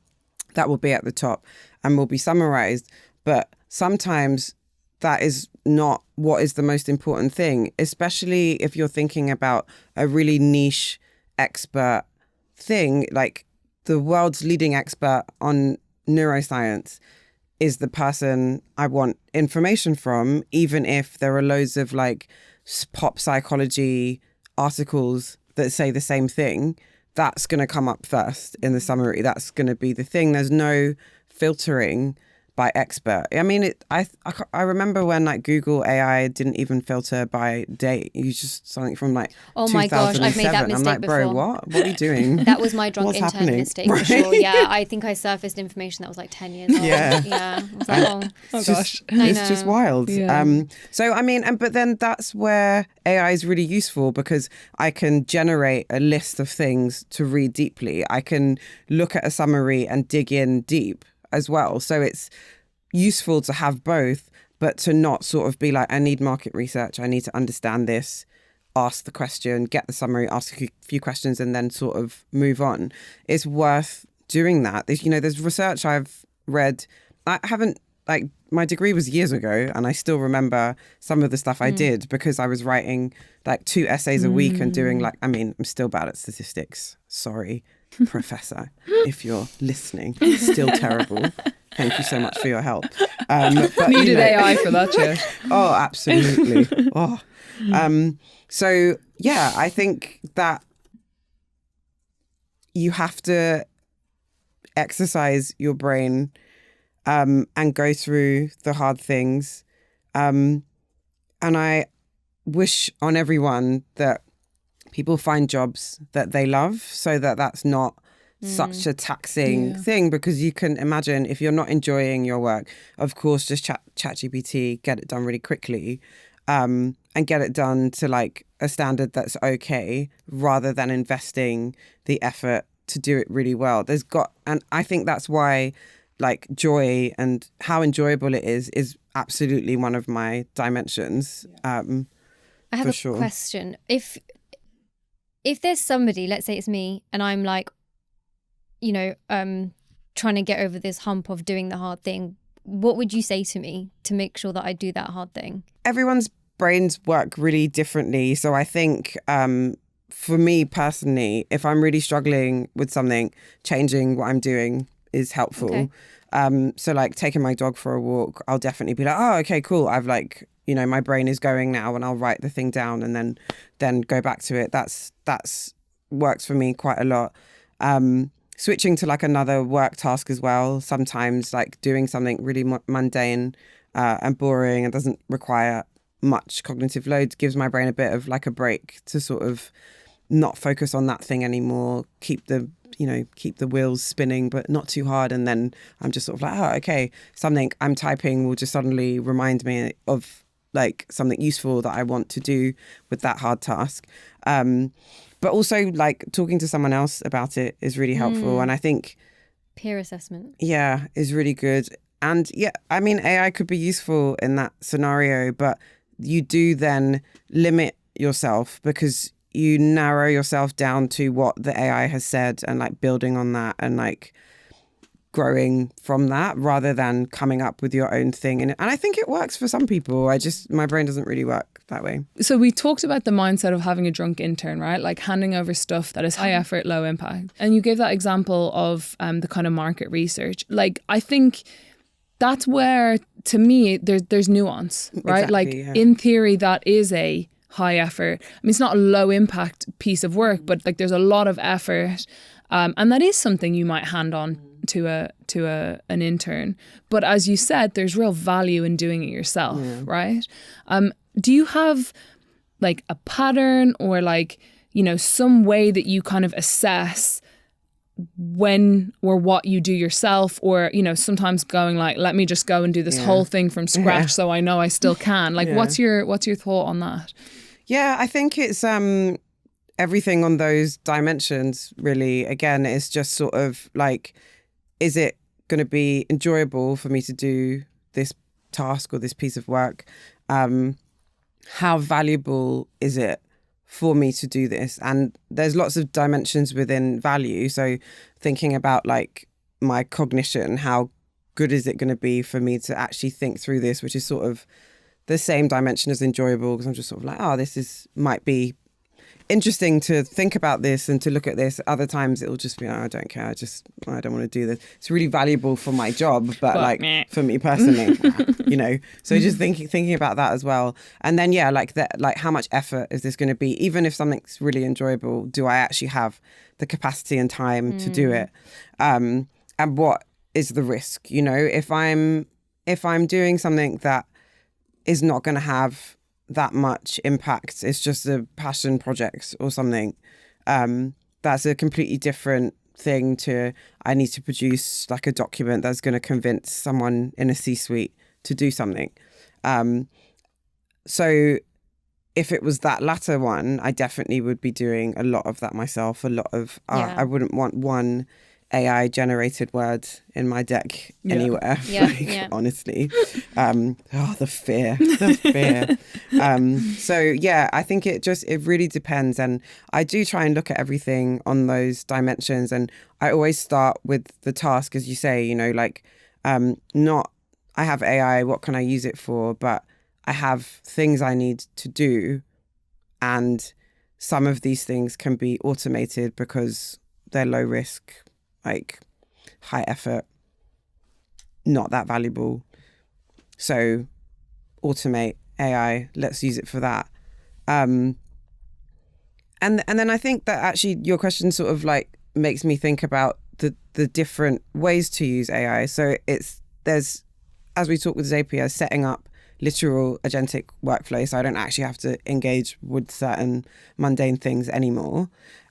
that will be at the top and will be summarized. But sometimes that is not what is the most important thing, especially if you're thinking about a really niche expert thing. Like the world's leading expert on neuroscience is the person I want information from, even if there are loads of like pop psychology articles that say the same thing. That's going to come up first in the summary. That's going to be the thing. There's no filtering by expert. I mean, I remember when like Google AI didn't even filter by date. You just something from like oh my gosh, I've made that mistake I'm like, bro, before. what are you doing? That was my drunk intern happening? mistake for sure. Yeah, I think I surfaced information that was like 10 years old. Yeah. I was like, Oh gosh. It's just wild. Yeah. So I mean, but then that's where AI is really useful, because I can generate a list of things to read deeply. I can look at a summary and dig in deep as well. So it's useful to have both, but to not sort of be like, I need market research, I need to understand this, ask the question, get the summary, ask a few questions, and then sort of move on. It's worth doing that. There's research I've read. I haven't, like, my degree was years ago, and I still remember some of the stuff I did because I was writing like 2 essays a week and doing like, I mean, I'm still bad at statistics. Sorry, professor, if you're listening. Still terrible. Thank you so much for your help. But, Needed AI for that, yeah. Oh, absolutely. So yeah, I think that you have to exercise your brain and go through the hard things. And I wish on everyone that people find jobs that they love, so that that's not such a taxing thing, because you can imagine if you're not enjoying your work, of course, just ChatGPT, get it done really quickly, and get it done to like a standard that's okay, rather than investing the effort to do it really well. And I think that's why like joy and how enjoyable it is absolutely one of my dimensions. I have a question. If there's somebody, let's say it's me, and I'm like, trying to get over this hump of doing the hard thing, what would you say to me to make sure that I do that hard thing? Everyone's brains work really differently. So I think for me personally, if I'm really struggling with something, changing what I'm doing is helpful. Okay. So like taking my dog for a walk, I'll definitely be like, oh, okay, cool. I've like, my brain is going now, and I'll write the thing down and then go back to it. That's works for me quite a lot. Switching to like another work task as well. Sometimes like doing something really mundane and boring and doesn't require much cognitive load gives my brain a bit of like a break to sort of not focus on that thing anymore, keep the wheels spinning, but not too hard. And then I'm just sort of like, oh, okay, something I'm typing will just suddenly remind me of like something useful that I want to do with that hard task. But also like talking to someone else about it is really helpful. And I think peer assessment, is really good. And yeah, I mean, AI could be useful in that scenario, but you do then limit yourself because you narrow yourself down to what the AI has said and like building on that and like growing from that rather than coming up with your own thing. And I think it works for some people. My brain doesn't really work that way. So we talked about the mindset of having a drunk intern, right? Like handing over stuff that is high effort, low impact. And you gave that example of the kind of market research. Like, I think that's where, to me, there's nuance, right? Exactly, in theory, that is a high effort. I mean, it's not a low impact piece of work, but like there's a lot of effort. And that is something you might hand on to an intern. But as you said, there's real value in doing it yourself, right? Do you have like a pattern or like, some way that you kind of assess when or what you do yourself, or sometimes going like, let me just go and do this whole thing from scratch so I know I still can. Like what's your thought on that? Yeah, I think it's everything on those dimensions really. Again, it's just sort of like, is it going to be enjoyable for me to do this task or this piece of work? How valuable is it for me to do this. And there's lots of dimensions within value. So thinking about like my cognition, how good is it going to be for me to actually think through this, which is sort of the same dimension as enjoyable, because I'm just sort of like, oh, might be interesting to think about this and to look at this. Other times it'll just be, oh, I don't care. I don't want to do this. It's really valuable for my job, but like for me personally, so just thinking about that as well. And then, yeah, like how much effort is this going to be? Even if something's really enjoyable, do I actually have the capacity and time to do it? And what is the risk? If I'm doing something that is not going to have that much impact, it's just a passion project or something, that's a completely different thing to, I need to produce like a document that's going to convince someone in a C-suite to do something. So if it was that latter one, I definitely would be doing a lot of that myself. I wouldn't want one AI generated word in my deck anywhere. Honestly. The fear. So yeah, I think it really depends. And I do try and look at everything on those dimensions. And I always start with the task, as you say, not, I have AI, what can I use it for? But I have things I need to do. And some of these things can be automated because they're low risk, like high effort, not that valuable. So automate AI, let's use it for that. And then I think that actually your question sort of like makes me think about the different ways to use AI. So there's, as we talked with Zapier, setting up literal agentic workflow, so I don't actually have to engage with certain mundane things anymore.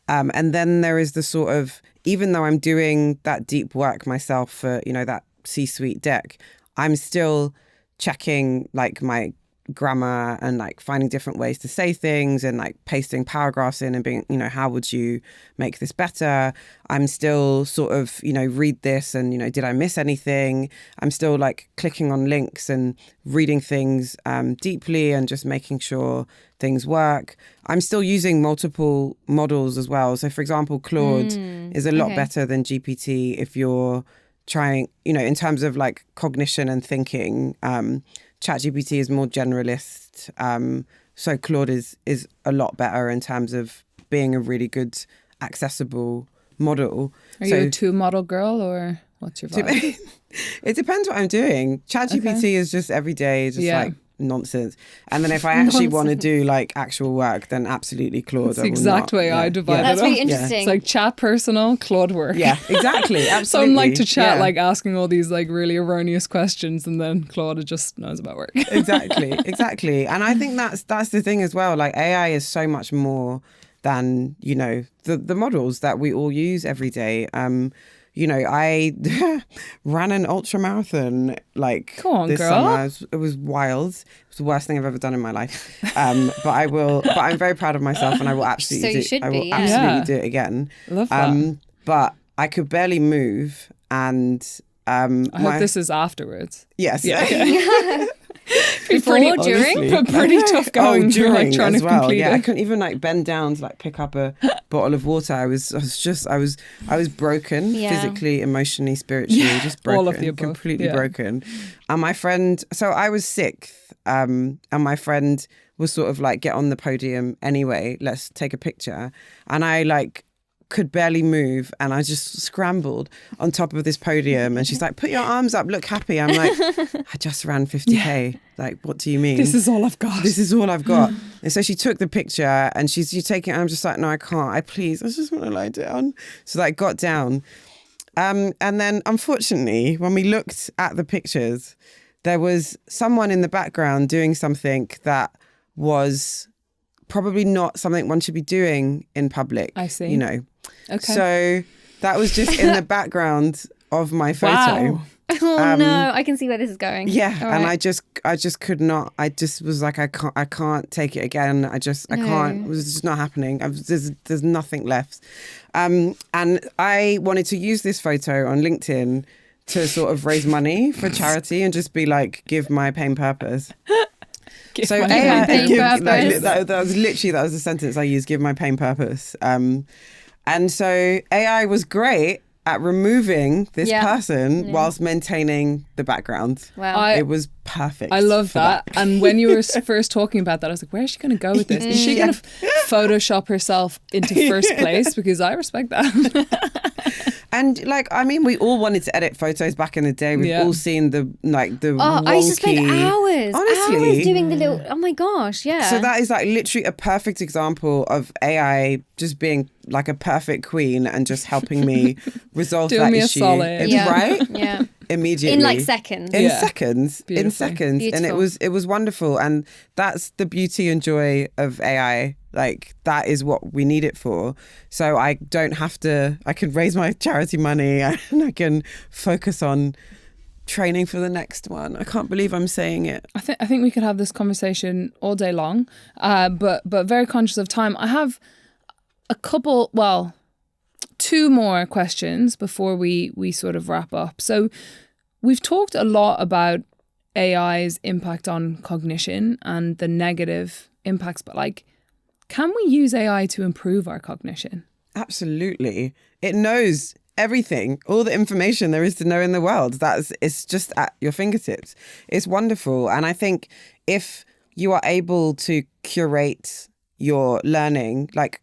And then there is the sort of, even though I'm doing that deep work myself for, that C-suite deck, I'm still checking like my grammar and like finding different ways to say things and like pasting paragraphs in and being, how would you make this better? I'm still sort of, read this and, did I miss anything? I'm still like clicking on links and reading things deeply and just making sure things work. I'm still using multiple models as well. So for example, Claude is a lot better than GPT if you're trying, in terms of like cognition and thinking. ChatGPT is more generalist. So Claude is a lot better in terms of being a really good, accessible model. Are you a two-model girl or what's your vibe? It depends what I'm doing. ChatGPT is just every day, like nonsense. And then if I actually want to do like actual work, then absolutely Claude. That's the exact way I divide it up. That's really interesting. It's like chat personal, Claude work. Yeah, exactly. Absolutely. Some like to chat, like asking all these like really erroneous questions, and then Claude just knows about work. Exactly. And I think that's the thing as well. Like AI is so much more than, the models that we all use every day. I ran an ultra marathon this summer. It was wild. It was the worst thing I've ever done in my life. But I'm very proud of myself, and I will absolutely absolutely do it again. Love that. But I could barely move, and I hope this is afterwards. Yes. Yeah. Okay. Pretty tough going during trying to complete it. I couldn't even like bend down to like pick up a bottle of water. I was broken physically, emotionally, spiritually, just broken, all of the above. Completely broken. And my friend, so I was sixth, and my friend was sort of like, get on the podium anyway, let's take a picture. And I like could barely move, and I just scrambled on top of this podium, and she's like, put your arms up, look happy. I'm like, I just ran 50k. Like, what do you mean? This is all I've got. And so she took the picture, and she's taking it. I'm just like, no, I can't. I just want to lie down. So I got down. And then unfortunately, when we looked at the pictures, there was someone in the background doing something that was probably not something one should be doing in public. I see. Okay. So that was just in the background of my photo. Wow. Oh no, I can see where this is going. Yeah, right. And I just could not. I just was like, I can't take it again. I can't. It was just not happening. There's nothing left. And I wanted to use this photo on LinkedIn to sort of raise money for charity and just be like, give my pain purpose. So my AI, pain purpose. that was the sentence I used, give my pain purpose. And so AI was great at removing this person whilst maintaining the background. Wow. It was perfect. I love for that. And when you were first talking about that, I was like, where is she going to go with this? Is she going to Photoshop herself into first place? Because I respect that. And like, I mean, we all wanted to edit photos back in the day. We've all seen the wonky. I used to spend hours doing the little. Oh my gosh, yeah. So that is like literally a perfect example of AI just being like a perfect queen and just helping me resolve Doing that me a issue. solid. Right? Yeah. Immediately. In like seconds. In seconds. Beautiful. And it was wonderful. And that's the beauty and joy of AI. Like that is what we need it for. So I don't have to, I can raise my charity money and I can focus on training for the next one. I can't believe I'm saying it. I think we could have this conversation all day long, but very conscious of time. I have a couple, well, 2 more questions before we sort of wrap up. So we've talked a lot about AI's impact on cognition and the negative impacts, but like, can we use AI to improve our cognition? Absolutely. It knows everything, all the information there is to know in the world. It's just at your fingertips. It's wonderful. And I think if you are able to curate your learning, like,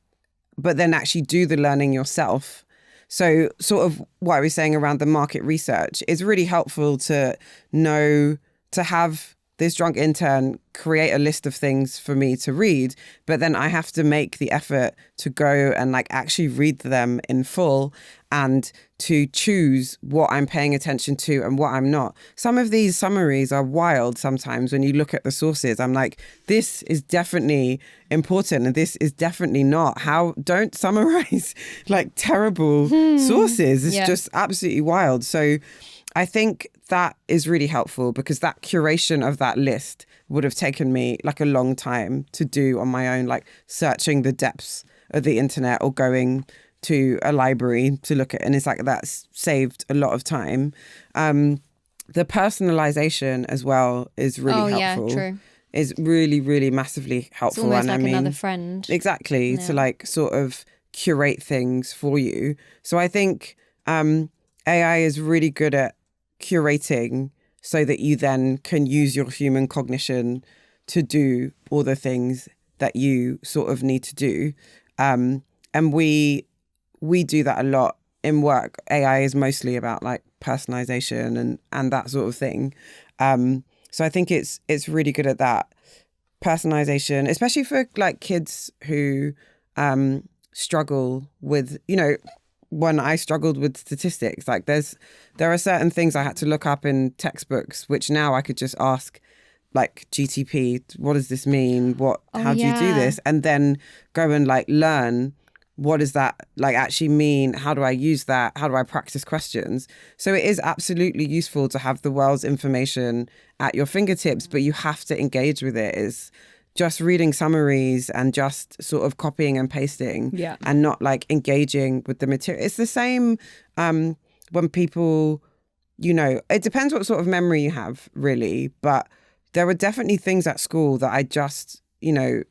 but then actually do the learning yourself. So sort of what I was saying around the market research is really helpful to know, to have this drunk intern create a list of things for me to read, but then I have to make the effort to go and like actually read them in full and to choose what I'm paying attention to and what I'm not. Some of these summaries are wild sometimes when you look at the sources. I'm like, this is definitely important and this is definitely not. Don't summarize like terrible sources. It's just absolutely wild. So I think that is really helpful because that curation of that list would have taken me like a long time to do on my own, like searching the depths of the internet or going to a library to look at. And it's like that's saved a lot of time. The personalization as well is really helpful. Yeah, true. Is really, really massively helpful. It's almost like another friend. Exactly. To like sort of curate things for you. So I think AI is really good at curating so that you then can use your human cognition to do all the things that you sort of need to do. And we do that a lot in work. AI is mostly about like personalization and that sort of thing. So I think it's really good at that personalization, especially for like kids who struggle with, when I struggled with statistics, like there are certain things I had to look up in textbooks, which now I could just ask like GTP, what does this mean? How do you do this? And then go and like learn, what does that like actually mean? How do I use that? How do I practice questions? So it is absolutely useful to have the world's information at your fingertips, but you have to engage with it. Is just reading summaries and just sort of copying and pasting and not like engaging with the material. It's the same when people, it depends what sort of memory you have really, but there were definitely things at school that I just, I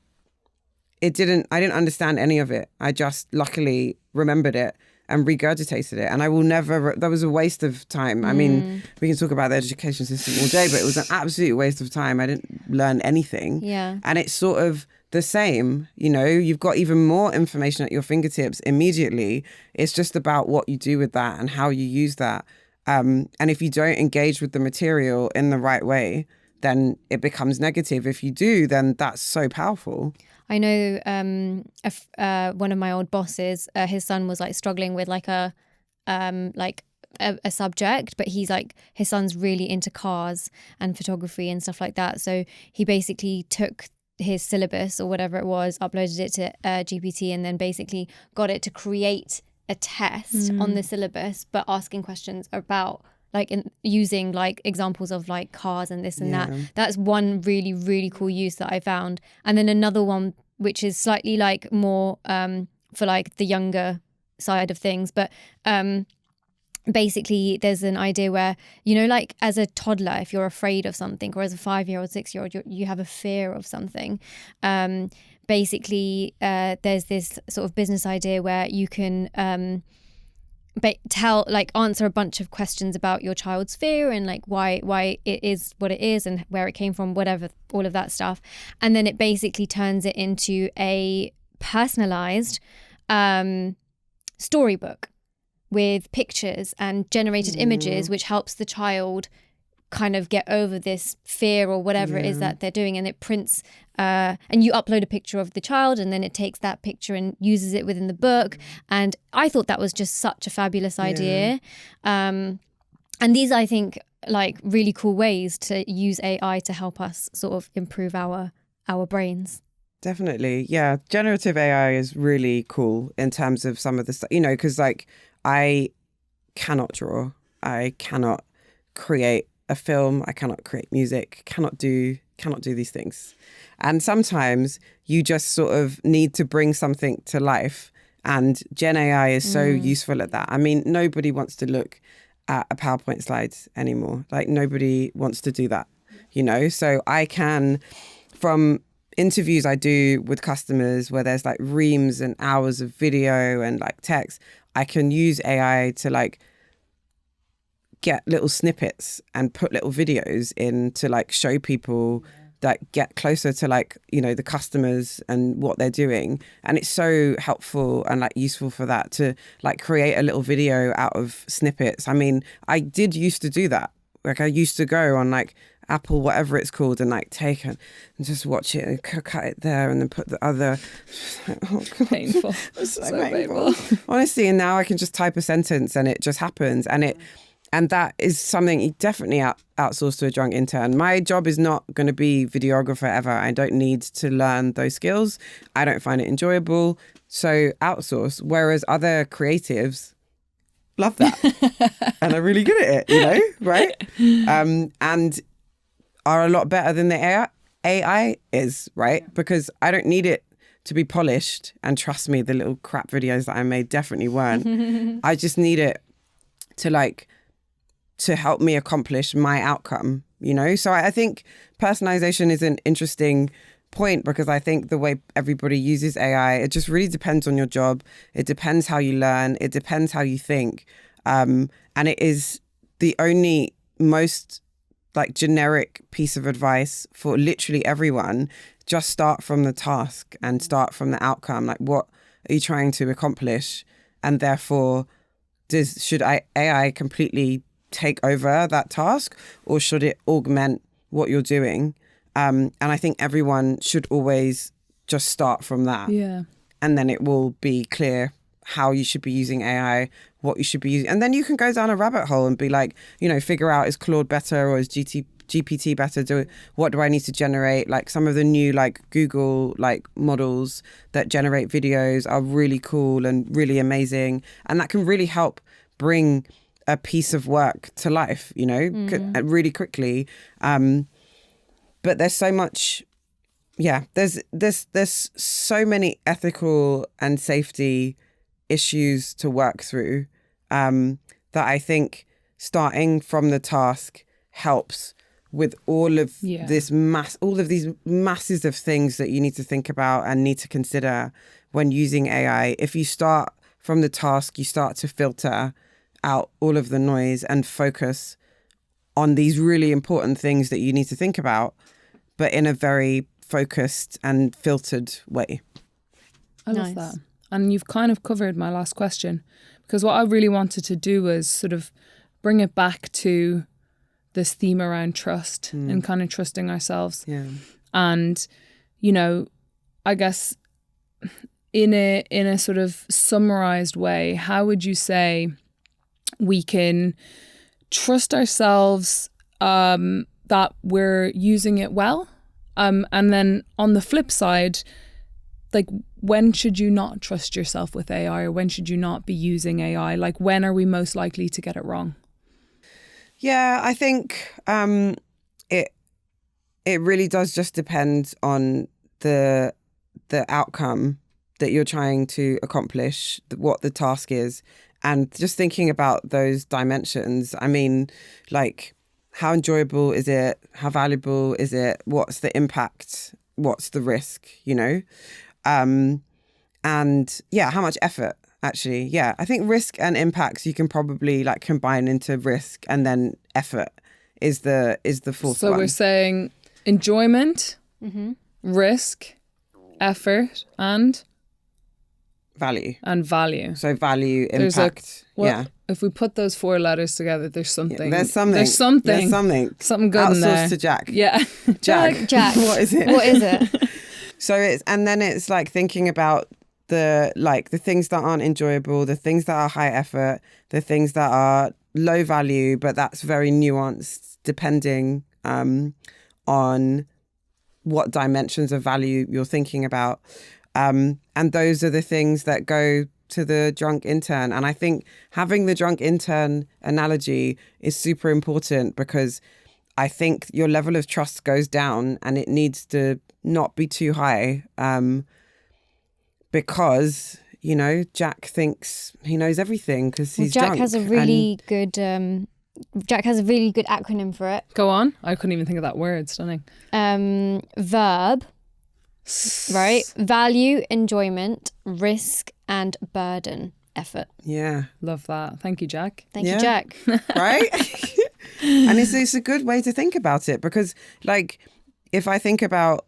didn't understand any of it. I just luckily remembered it and regurgitated it. And I will never, that was a waste of time. I mean, we can talk about the education system all day, but it was an absolute waste of time. I didn't learn anything. Yeah. And it's sort of the same, you've got even more information at your fingertips immediately. It's just about what you do with that and how you use that. And if you don't engage with the material in the right way, then it becomes negative. If you do, then that's so powerful. I know one of my old bosses, his son was like struggling with like a subject, but he's like, his son's really into cars and photography and stuff like that. So he basically took his syllabus or whatever it was, uploaded it to GPT, and then basically got it to create a test on the syllabus, but asking questions about like using like examples of like cars and this and that. That's one really, really cool use that I found. And then another one, which is slightly like more for like the younger side of things, but basically there's an idea where, you know, like as a toddler, if you're afraid of something, or as a 5-year-old, 6-year-old, you have a fear of something. Basically, there's this sort of business idea where you can answer a bunch of questions about your child's fear and like why it is what it is and where it came from, whatever, all of that stuff. And then it basically turns it into a personalized storybook with pictures and generated images, which helps the child kind of get over this fear or whatever it is that they're doing. And it prints and you upload a picture of the child, and then it takes that picture and uses it within the book. And I thought that was just such a fabulous idea. And these, I think, like really cool ways to use AI to help us sort of improve our brains. Definitely. Yeah. Generative AI is really cool in terms of some of the stuff, you know, because like I cannot draw. I cannot create a film. I cannot create music. Cannot do these things. And sometimes you just sort of need to bring something to life. And Gen AI is so useful at that. I mean, nobody wants to look at a PowerPoint slides anymore. Like nobody wants to do that, you know? So I can, from interviews I do with customers where there's like reams and hours of video and like text, I can use AI to like get little snippets and put little videos in to like show people that get closer to like, you know, the customers and what they're doing. And it's so helpful and like useful for that to like create a little video out of snippets. I mean, I did used to do that. Like I used to go on like Apple, whatever it's called, and like take it and just watch it and cut it there and then put the other. Oh, God. Painful. It's so painful. Honestly, and now I can just type a sentence and it just happens. And that is something you definitely outsource to a drunk intern. My job is not going to be videographer ever. I don't need to learn those skills. I don't find it enjoyable. So outsource. Whereas other creatives love that and are really good at it, you know, right? And are a lot better than the AI is, right? Because I don't need it to be polished. And trust me, the little crap videos that I made definitely weren't. I just need it to help me accomplish my outcome, you know? So I think personalization is an interesting point because I think the way everybody uses AI, it just really depends on your job. It depends how you learn. It depends how you think. And it is the only most like generic piece of advice for literally everyone. Just start from the task and start from the outcome. Like what are you trying to accomplish? And therefore, should AI completely take over that task or should it augment what you're doing? And I think everyone should always just start from that. Yeah. And then it will be clear how you should be using AI, what you should be using. And then you can go down a rabbit hole and be like, you know, figure out is Claude better or is GPT better? What do I need to generate? Like some of the new like Google like models that generate videos are really cool and really amazing. And that can really help bring a piece of work to life, you know, really quickly. But there's so much, there's so many ethical and safety issues to work through that I think starting from the task helps with all of these masses of things that you need to think about and need to consider when using AI. If you start from the task, you start to filter out all of the noise and focus on these really important things that you need to think about, but in a very focused and filtered way. I love that. And you've kind of covered my last question, because what I really wanted to do was sort of bring it back to this theme around trust and kind of trusting ourselves. Yeah. And, you know, I guess in a sort of summarized way, how would you say we can trust ourselves that we're using it well? And then on the flip side, like when should you not trust yourself with AI, or when should you not be using AI? Like when are we most likely to get it wrong? Yeah, I think it really does just depend on the outcome that you're trying to accomplish, what the task is, And just thinking about those dimensions, I mean, like, how enjoyable is it? How valuable is it? What's the impact? What's the risk, you know? And yeah, how much effort, actually. Yeah, I think risk and impacts you can probably like combine into risk, and then effort is the fourth one. So we're saying enjoyment, risk, effort, and value. So value, impact. If we put those 4 letters together, there's something. There's something good in there. Outsourced to Jack. Yeah. Jack. What is it? What is it? So it's like thinking about the things that aren't enjoyable, the things that are high effort, the things that are low value, but that's very nuanced depending on what dimensions of value you're thinking about. And those are the things that go to the drunk intern. And I think having the drunk intern analogy is super important, because I think your level of trust goes down and it needs to not be too high, because, you know, Jack thinks he knows eververything because he's Jack drunk. has a really good Jack has a really good acronym for it. Go on. I couldn't even think of that word. Stunning. VERB, right? Value, enjoyment, risk, and burden. Effort. Yeah. Love that. Thank you, Jack. Thank you, Jack. Right? And it's a good way to think about it, because like if I think about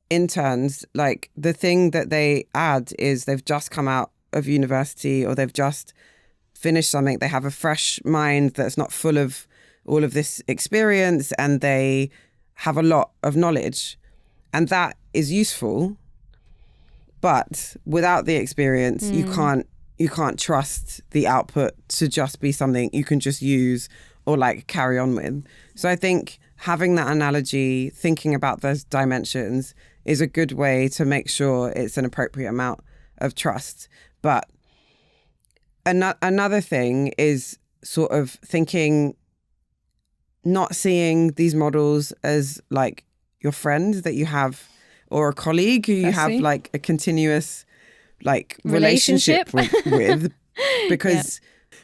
interns, like the thing that they add is they've just come out of university, or they've just finished something. They have a fresh mind that's not full of all of this experience, and they have a lot of knowledge, and that is useful. But without the experience, you can't trust the output to just be something you can just use or like carry on with. So I think having that analogy, thinking about those dimensions, is a good way to make sure it's an appropriate amount of trust. But another thing is sort of thinking, not seeing these models as like your friend that you have, or a colleague who you have like a continuous like relationship with because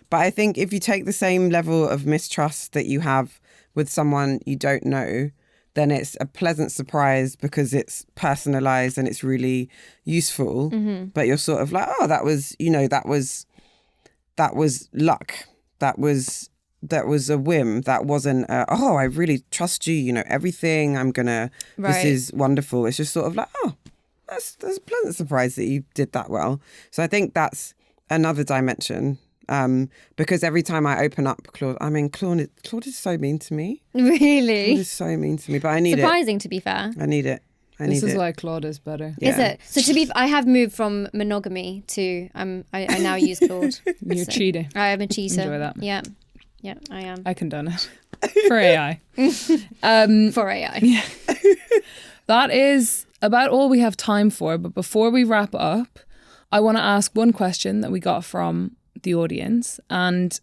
but I think if you take the same level of mistrust that you have with someone you don't know, then it's a pleasant surprise because it's personalized and it's really useful. But you're sort of like, oh, that was luck. That was a whim. That wasn't oh, I really trust you, you know everything, this is wonderful. It's just sort of like, oh, that's a pleasant surprise that you did that well. So I think that's another dimension, because every time I open up Claude is so mean to me. Really? Claude is so mean to me, but I need Surprising, to be fair. I need it. This is why Claude is better. Yeah. Is it? So I have moved from monogamy to I now use Claude. You're cheating. I am a cheater. Enjoy that. Yeah, I am. I condone it. For AI. For AI. Yeah. That is about all we have time for. But before we wrap up, I want to ask one question that we got from the audience. And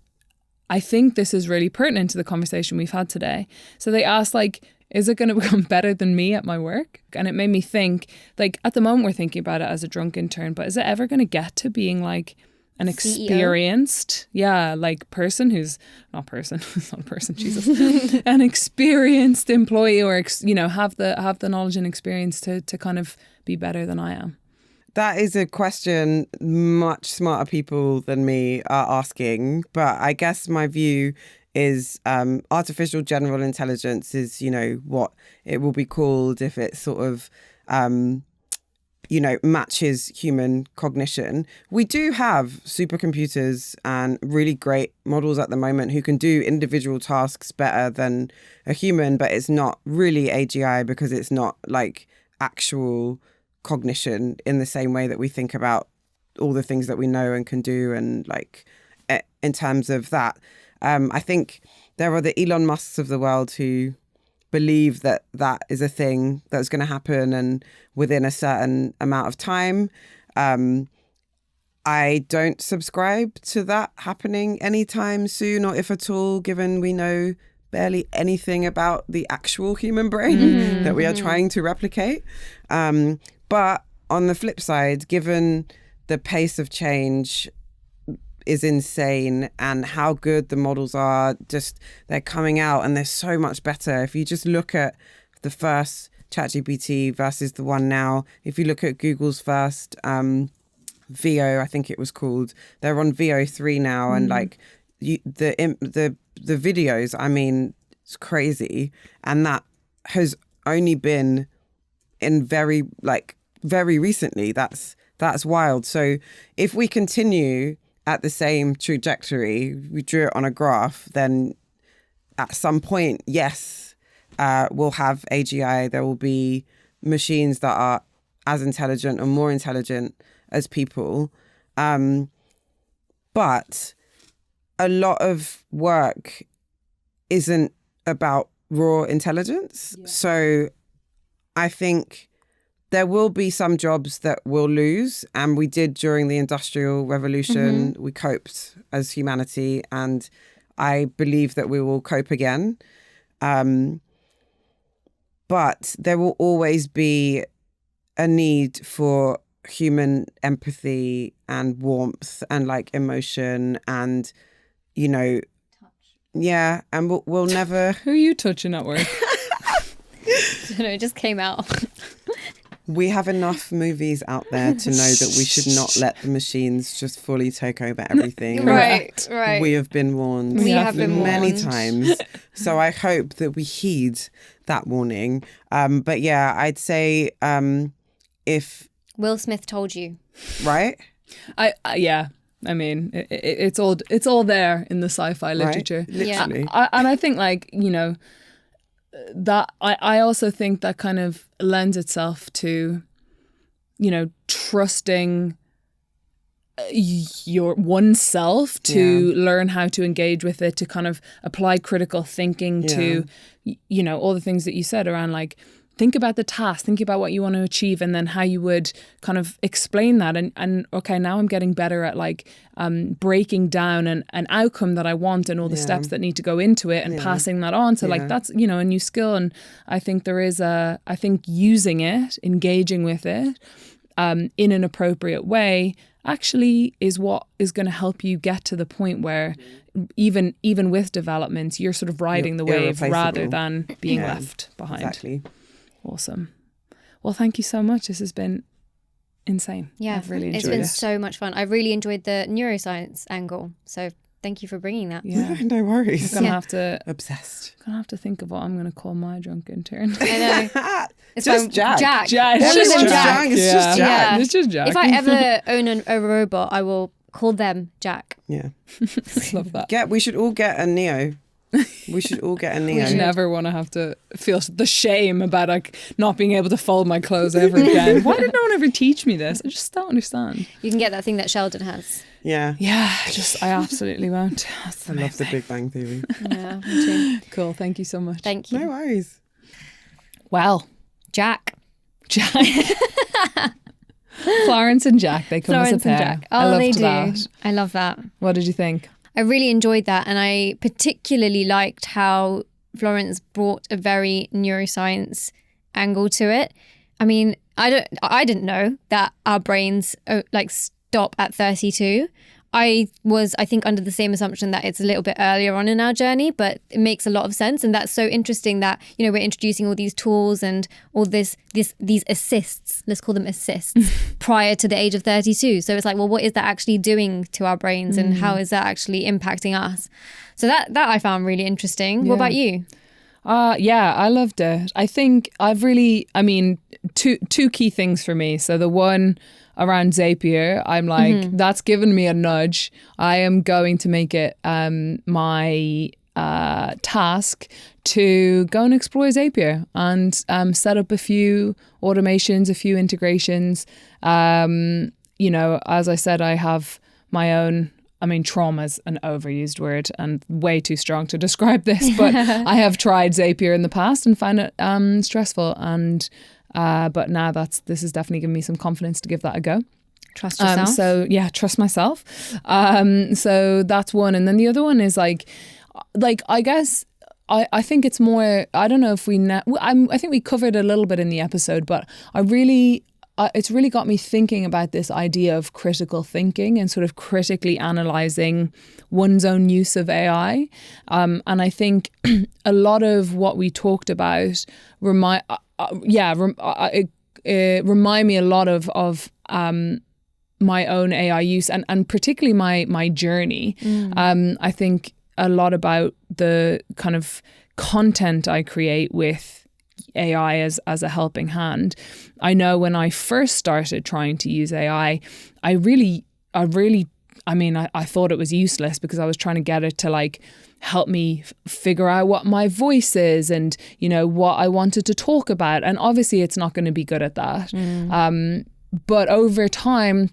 I think this is really pertinent to the conversation we've had today. So they asked, like, is it going to become better than me at my work? And it made me think, like, at the moment we're thinking about it as a drunk intern, but is it ever going to get to being like an experienced, person who's not a person, Jesus, an experienced employee, or have the knowledge and experience to kind of be better than I am? That is a question much smarter people than me are asking, but I guess my view is artificial general intelligence is, what it will be called if it sort of matches human cognition. We do have supercomputers and really great models at the moment who can do individual tasks better than a human, but it's not really AGI because it's not like actual cognition in the same way that we think about all the things that we know and can do, and like in terms of that. I think there are the Elon Musks of the world who believe that is a thing that's going to happen and within a certain amount of time. I don't subscribe to that happening anytime soon, or if at all, given we know barely anything about the actual human brain that we are trying to replicate. But on the flip side, given the pace of change is insane, and how good the models are. Just they're coming out and they're so much better. If you just look at the first ChatGPT versus the one now, if you look at Google's first VO, I think it was called, they're on VO3 now, and like the videos, I mean, it's crazy, and that has only been in very recently. That's wild. So if we continue at the same trajectory, we drew it on a graph, then at some point, yes, we'll have AGI. There will be machines that are as intelligent or more intelligent as people. But a lot of work isn't about raw intelligence. Yeah. So I think there will be some jobs that we'll lose, and we did during the Industrial Revolution. We coped as humanity, and I believe that we will cope again. But there will always be a need for human empathy and warmth and like emotion and, you know, touch. Yeah, and we'll never. Who are you touching at work? I don't know, it just came out. We have enough movies out there to know that we should not let the machines just fully take over everything. Right. We have been warned. We have been many warned. times. So I hope that we heed that warning. But yeah, I'd say if Will Smith told you, right? Yeah. I mean, it's all there in the sci-fi literature. Right? Literally. And I think, like, you know, that I also think that kind of lends itself to, you know, trusting your oneself to learn how to engage with it, to kind of apply critical thinking to, you know, all the things that you said around, like, think about the task, think about what you want to achieve, and then how you would kind of explain that. And okay, now I'm getting better at like breaking down an outcome that I want and all the steps that need to go into it and passing that on. So like that's, you know, a new skill. And I think there is I think using it, engaging with it in an appropriate way actually is what is going to help you get to the point where even with developments, you're sort of riding the wave rather than being left behind. Exactly. Awesome. Well, thank you so much. This has been insane. Yeah, I've really enjoyed it. It's been so much fun. I really enjoyed the neuroscience angle. So thank you for bringing that. Yeah, no worries. I'm gonna have to obsessed. Gonna have to think of what I'm gonna call my drunk intern. I know. It's just Jack. Jack. It's just Jack. It's just Jack. Yeah. It's just Jack. If I ever own a robot, I will call them Jack. Yeah. Love that. We should all get a Neo. We should all get a Neo. I never want to have to feel the shame about like not being able to fold my clothes ever again. Why did no one ever teach me this? I just don't understand. You can get that thing that Sheldon has. Yeah. Yeah, I absolutely won't. I love the Big Bang Theory. Yeah, me too. Cool. Thank you so much. Thank you. No worries. Well, Jack. Florence and Jack, they come Florence as a pair. and Jack. Oh, they do. That. I love that. What did you think? I really enjoyed that, and I particularly liked how Florence brought a very neuroscience angle to it. I mean, I didn't know that our brains like stop at 32. I was, I think, under the same assumption that it's a little bit earlier on in our journey, but it makes a lot of sense. And that's so interesting that, you know, we're introducing all these tools and all these assists, let's call them assists, prior to the age of 32. So it's like, well, what is that actually doing to our brains and how is that actually impacting us? So that I found really interesting. Yeah. What about you? Yeah, I loved it. I think two key things for me. So the one around Zapier, I'm like, that's given me a nudge. I am going to make it my task to go and explore Zapier and set up a few automations, a few integrations. You know, as I said, I have my own, trauma's an overused word and way too strong to describe this, but I have tried Zapier in the past and found it stressful. And but now this has definitely given me some confidence to give that a go. Trust yourself. So yeah, trust myself. So that's one. And then the other one is like I guess I think it's more, I don't know if I think we covered a little bit in the episode, but I really it's really got me thinking about this idea of critical thinking and sort of critically analysing one's own use of AI. And I think a lot of what we talked about remind me a lot of my own AI use and particularly my journey. I think a lot about the kind of content I create with AI as a helping hand. I know when I first started trying to use AI, I thought it was useless because I was trying to get it to like help me figure out what my voice is and, you know, what I wanted to talk about. And obviously it's not going to be good at that. But over time,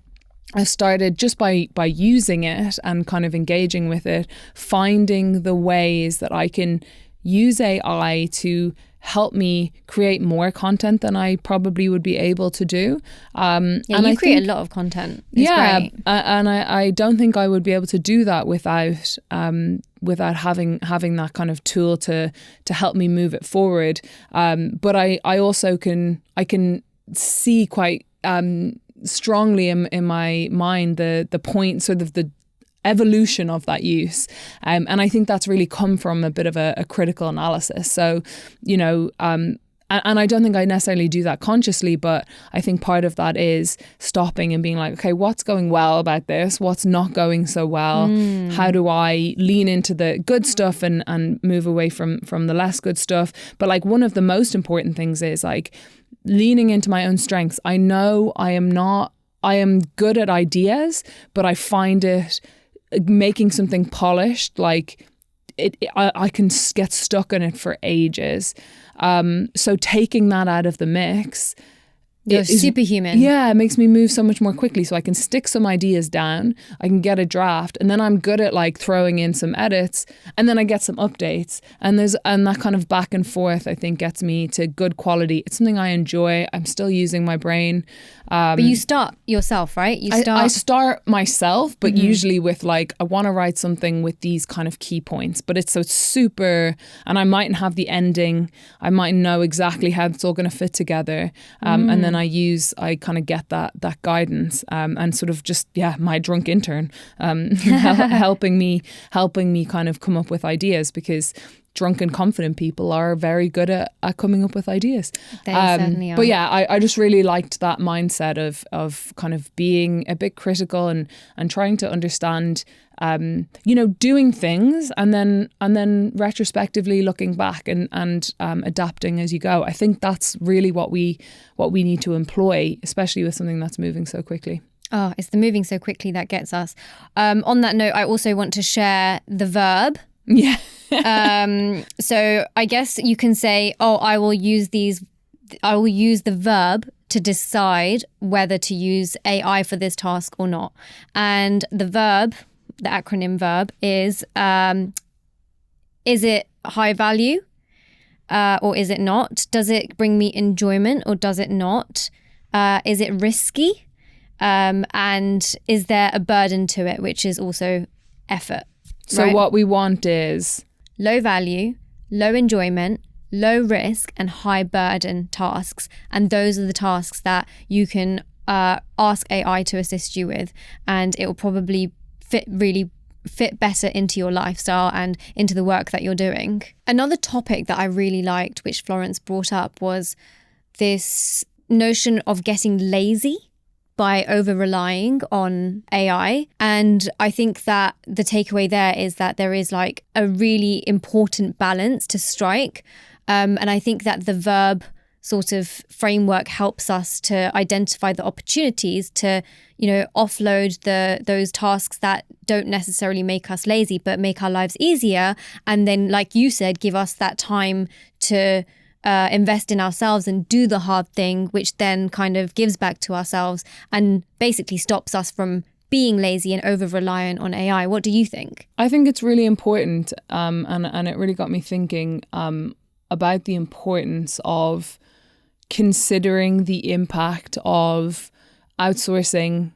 I started just by using it and kind of engaging with it, finding the ways that I can use AI to help me create more content than I probably would be able to do. And you create a lot of content. It's great. And I don't think I would be able to do that without having that kind of tool to help me move it forward. But I also can see quite strongly in my mind the point, sort of the evolution of that use. And I think that's really come from a bit of a critical analysis. So, you know, and I don't think I necessarily do that consciously, but I think part of that is stopping and being like, okay, what's going well about this? What's not going so well? How do I lean into the good stuff and move away from the less good stuff? But like one of the most important things is like leaning into my own strengths. I know I am good at ideas, but I find it making something polished, like I can get stuck in it for ages. So taking that out of the mix, you're superhuman. Yeah, it makes me move so much more quickly. So I can stick some ideas down, I can get a draft, and then I'm good at like throwing in some edits, and then I get some updates. And that kind of back and forth, I think, gets me to good quality. It's something I enjoy. I'm still using my brain. But you start yourself, right? I start myself, but usually with like, I want to write something with these kind of key points, but it's super, and I mightn't have the ending. I mightn't know exactly how it's all going to fit together. And then I kind of get that guidance, and sort of just, my drunk intern, helping me kind of come up with ideas, because drunk and confident people are very good at coming up with ideas. They certainly are. But yeah, I just really liked that mindset of kind of being a bit critical and trying to understand, doing things and then retrospectively looking back and adapting as you go. I think that's really what we need to employ, especially with something that's moving so quickly. Oh, it's the moving so quickly that gets us. On that note, I also want to share the verb. Yeah. So I guess you can say, I will use the verb to decide whether to use AI for this task or not. And the verb, the acronym verb, is it high value or is it not? Does it bring me enjoyment or does it not? Is it risky? And is there a burden to it, which is also effort? So right? What we want is low value, low enjoyment, low risk, and high burden tasks. And those are the tasks that you can ask AI to assist you with. And it will probably fit better into your lifestyle and into the work that you're doing. Another topic that I really liked, which Florence brought up, was this notion of getting lazy by over-relying on AI. And I think that the takeaway there is that there is like a really important balance to strike. And I think that the verb sort of framework helps us to identify the opportunities to, offload those tasks that don't necessarily make us lazy, but make our lives easier. And then, like you said, give us that time to invest in ourselves and do the hard thing, which then kind of gives back to ourselves and basically stops us from being lazy and over-reliant on AI. What do you think? I think it's really important, and it really got me thinking about the importance of considering the impact of outsourcing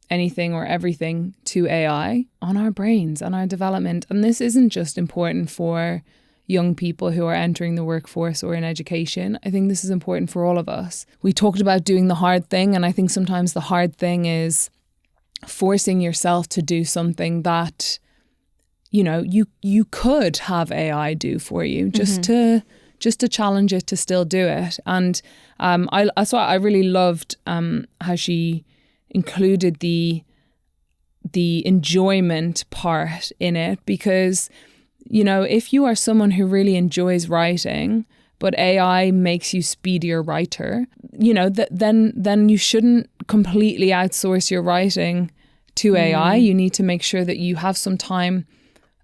anything or everything to AI on our brains and our development. And this isn't just important for young people who are entering the workforce or in education. I think this is important for all of us. We talked about doing the hard thing, and I think sometimes the hard thing is forcing yourself to do something that, you know, you could have AI do for you, just to challenge it to still do it. And I really loved how she included the enjoyment part in it, because, you know, if you are someone who really enjoys writing, but AI makes you speedier writer, you know, then you shouldn't completely outsource your writing to AI. You need to make sure that you have some time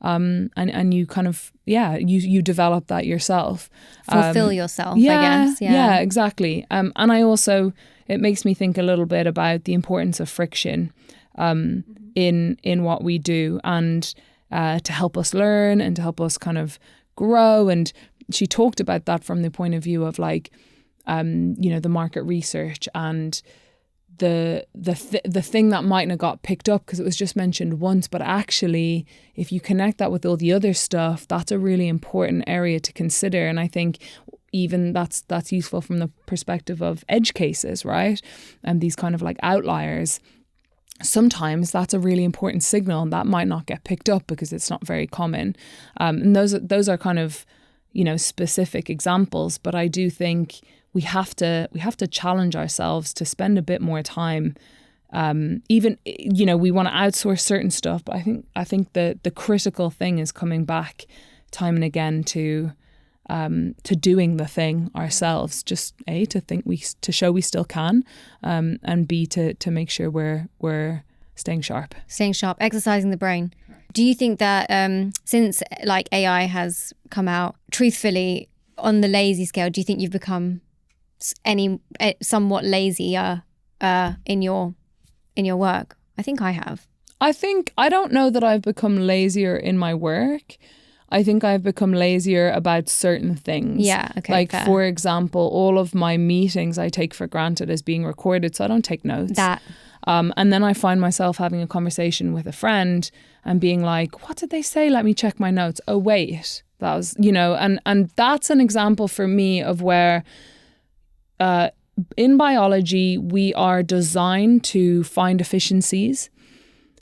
and you kind of, you develop that yourself. Fulfill yourself, I guess. Yeah, exactly. And I also, it makes me think a little bit about the importance of friction in what we do, and to help us learn and to help us kind of grow. And she talked about that from the point of view of like, you know, the market research and the thing that mightn't have got picked up because it was just mentioned once, but actually if you connect that with all the other stuff, that's a really important area to consider. And I think even that's useful from the perspective of edge cases, right? And these kind of like outliers. Sometimes that's a really important signal and that might not get picked up because it's not very common. And those are kind of, you know, specific examples, but I do think we have to challenge ourselves to spend a bit more time. Even, you know, we want to outsource certain stuff, but I think the critical thing is coming back time and again to doing the thing ourselves. Just A, to show we still can, and B, to make sure we're staying sharp, exercising the brain. Do you think that since like AI has come out, truthfully, on the lazy scale, do you think you've become somewhat lazier in your work? I think I have. I don't know that I've become lazier in my work. I think I've become lazier about certain things. Yeah, okay. Like, fair. for example, all of my meetings I take for granted as being recorded, so I don't take notes. And then I find myself having a conversation with a friend and being like, what did they say? Let me check my notes. Oh, wait. That was, you know, and that's an example for me of where in biology, we are designed to find efficiencies.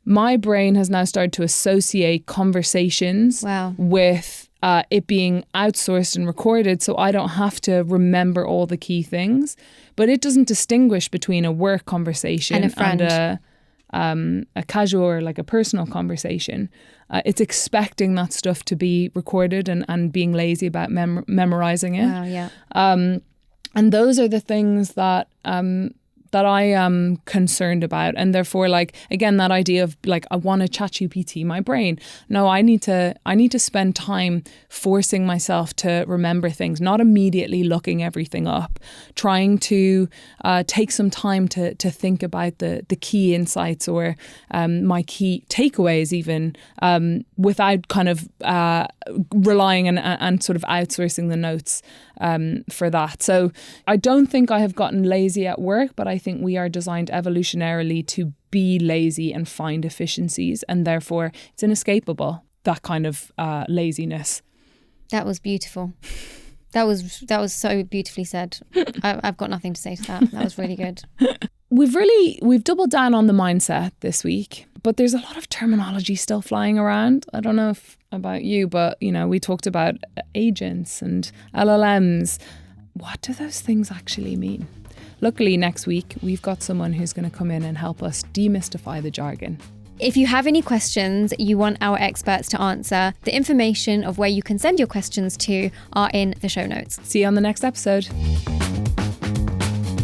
My brain has now started to associate conversations with it being outsourced and recorded, so I don't have to remember all the key things. But it doesn't distinguish between a work conversation and a casual or like a personal conversation. It's expecting that stuff to be recorded and being lazy about memorizing it. Wow, yeah. And those are the things that I am concerned about. And therefore, like, again, that idea of like, I want to ChatGPT my brain. No, I need to spend time forcing myself to remember things, not immediately looking everything up, trying to take some time to think about the key insights or my key takeaways even, without kind of relying and sort of outsourcing the notes for that. So I don't think I have gotten lazy at work, but I think we are designed evolutionarily to be lazy and find efficiencies, and therefore it's inescapable, that kind of laziness. That was beautiful. That was so beautifully said. I've got nothing to say to that. That was really good. We've doubled down on the mindset this week, but there's a lot of terminology still flying around. I don't know about you, but you know, we talked about agents and LLMs. What do those things actually mean? Luckily, next week, we've got someone who's going to come in and help us demystify the jargon. If you have any questions you want our experts to answer, the information of where you can send your questions to are in the show notes. See you on the next episode.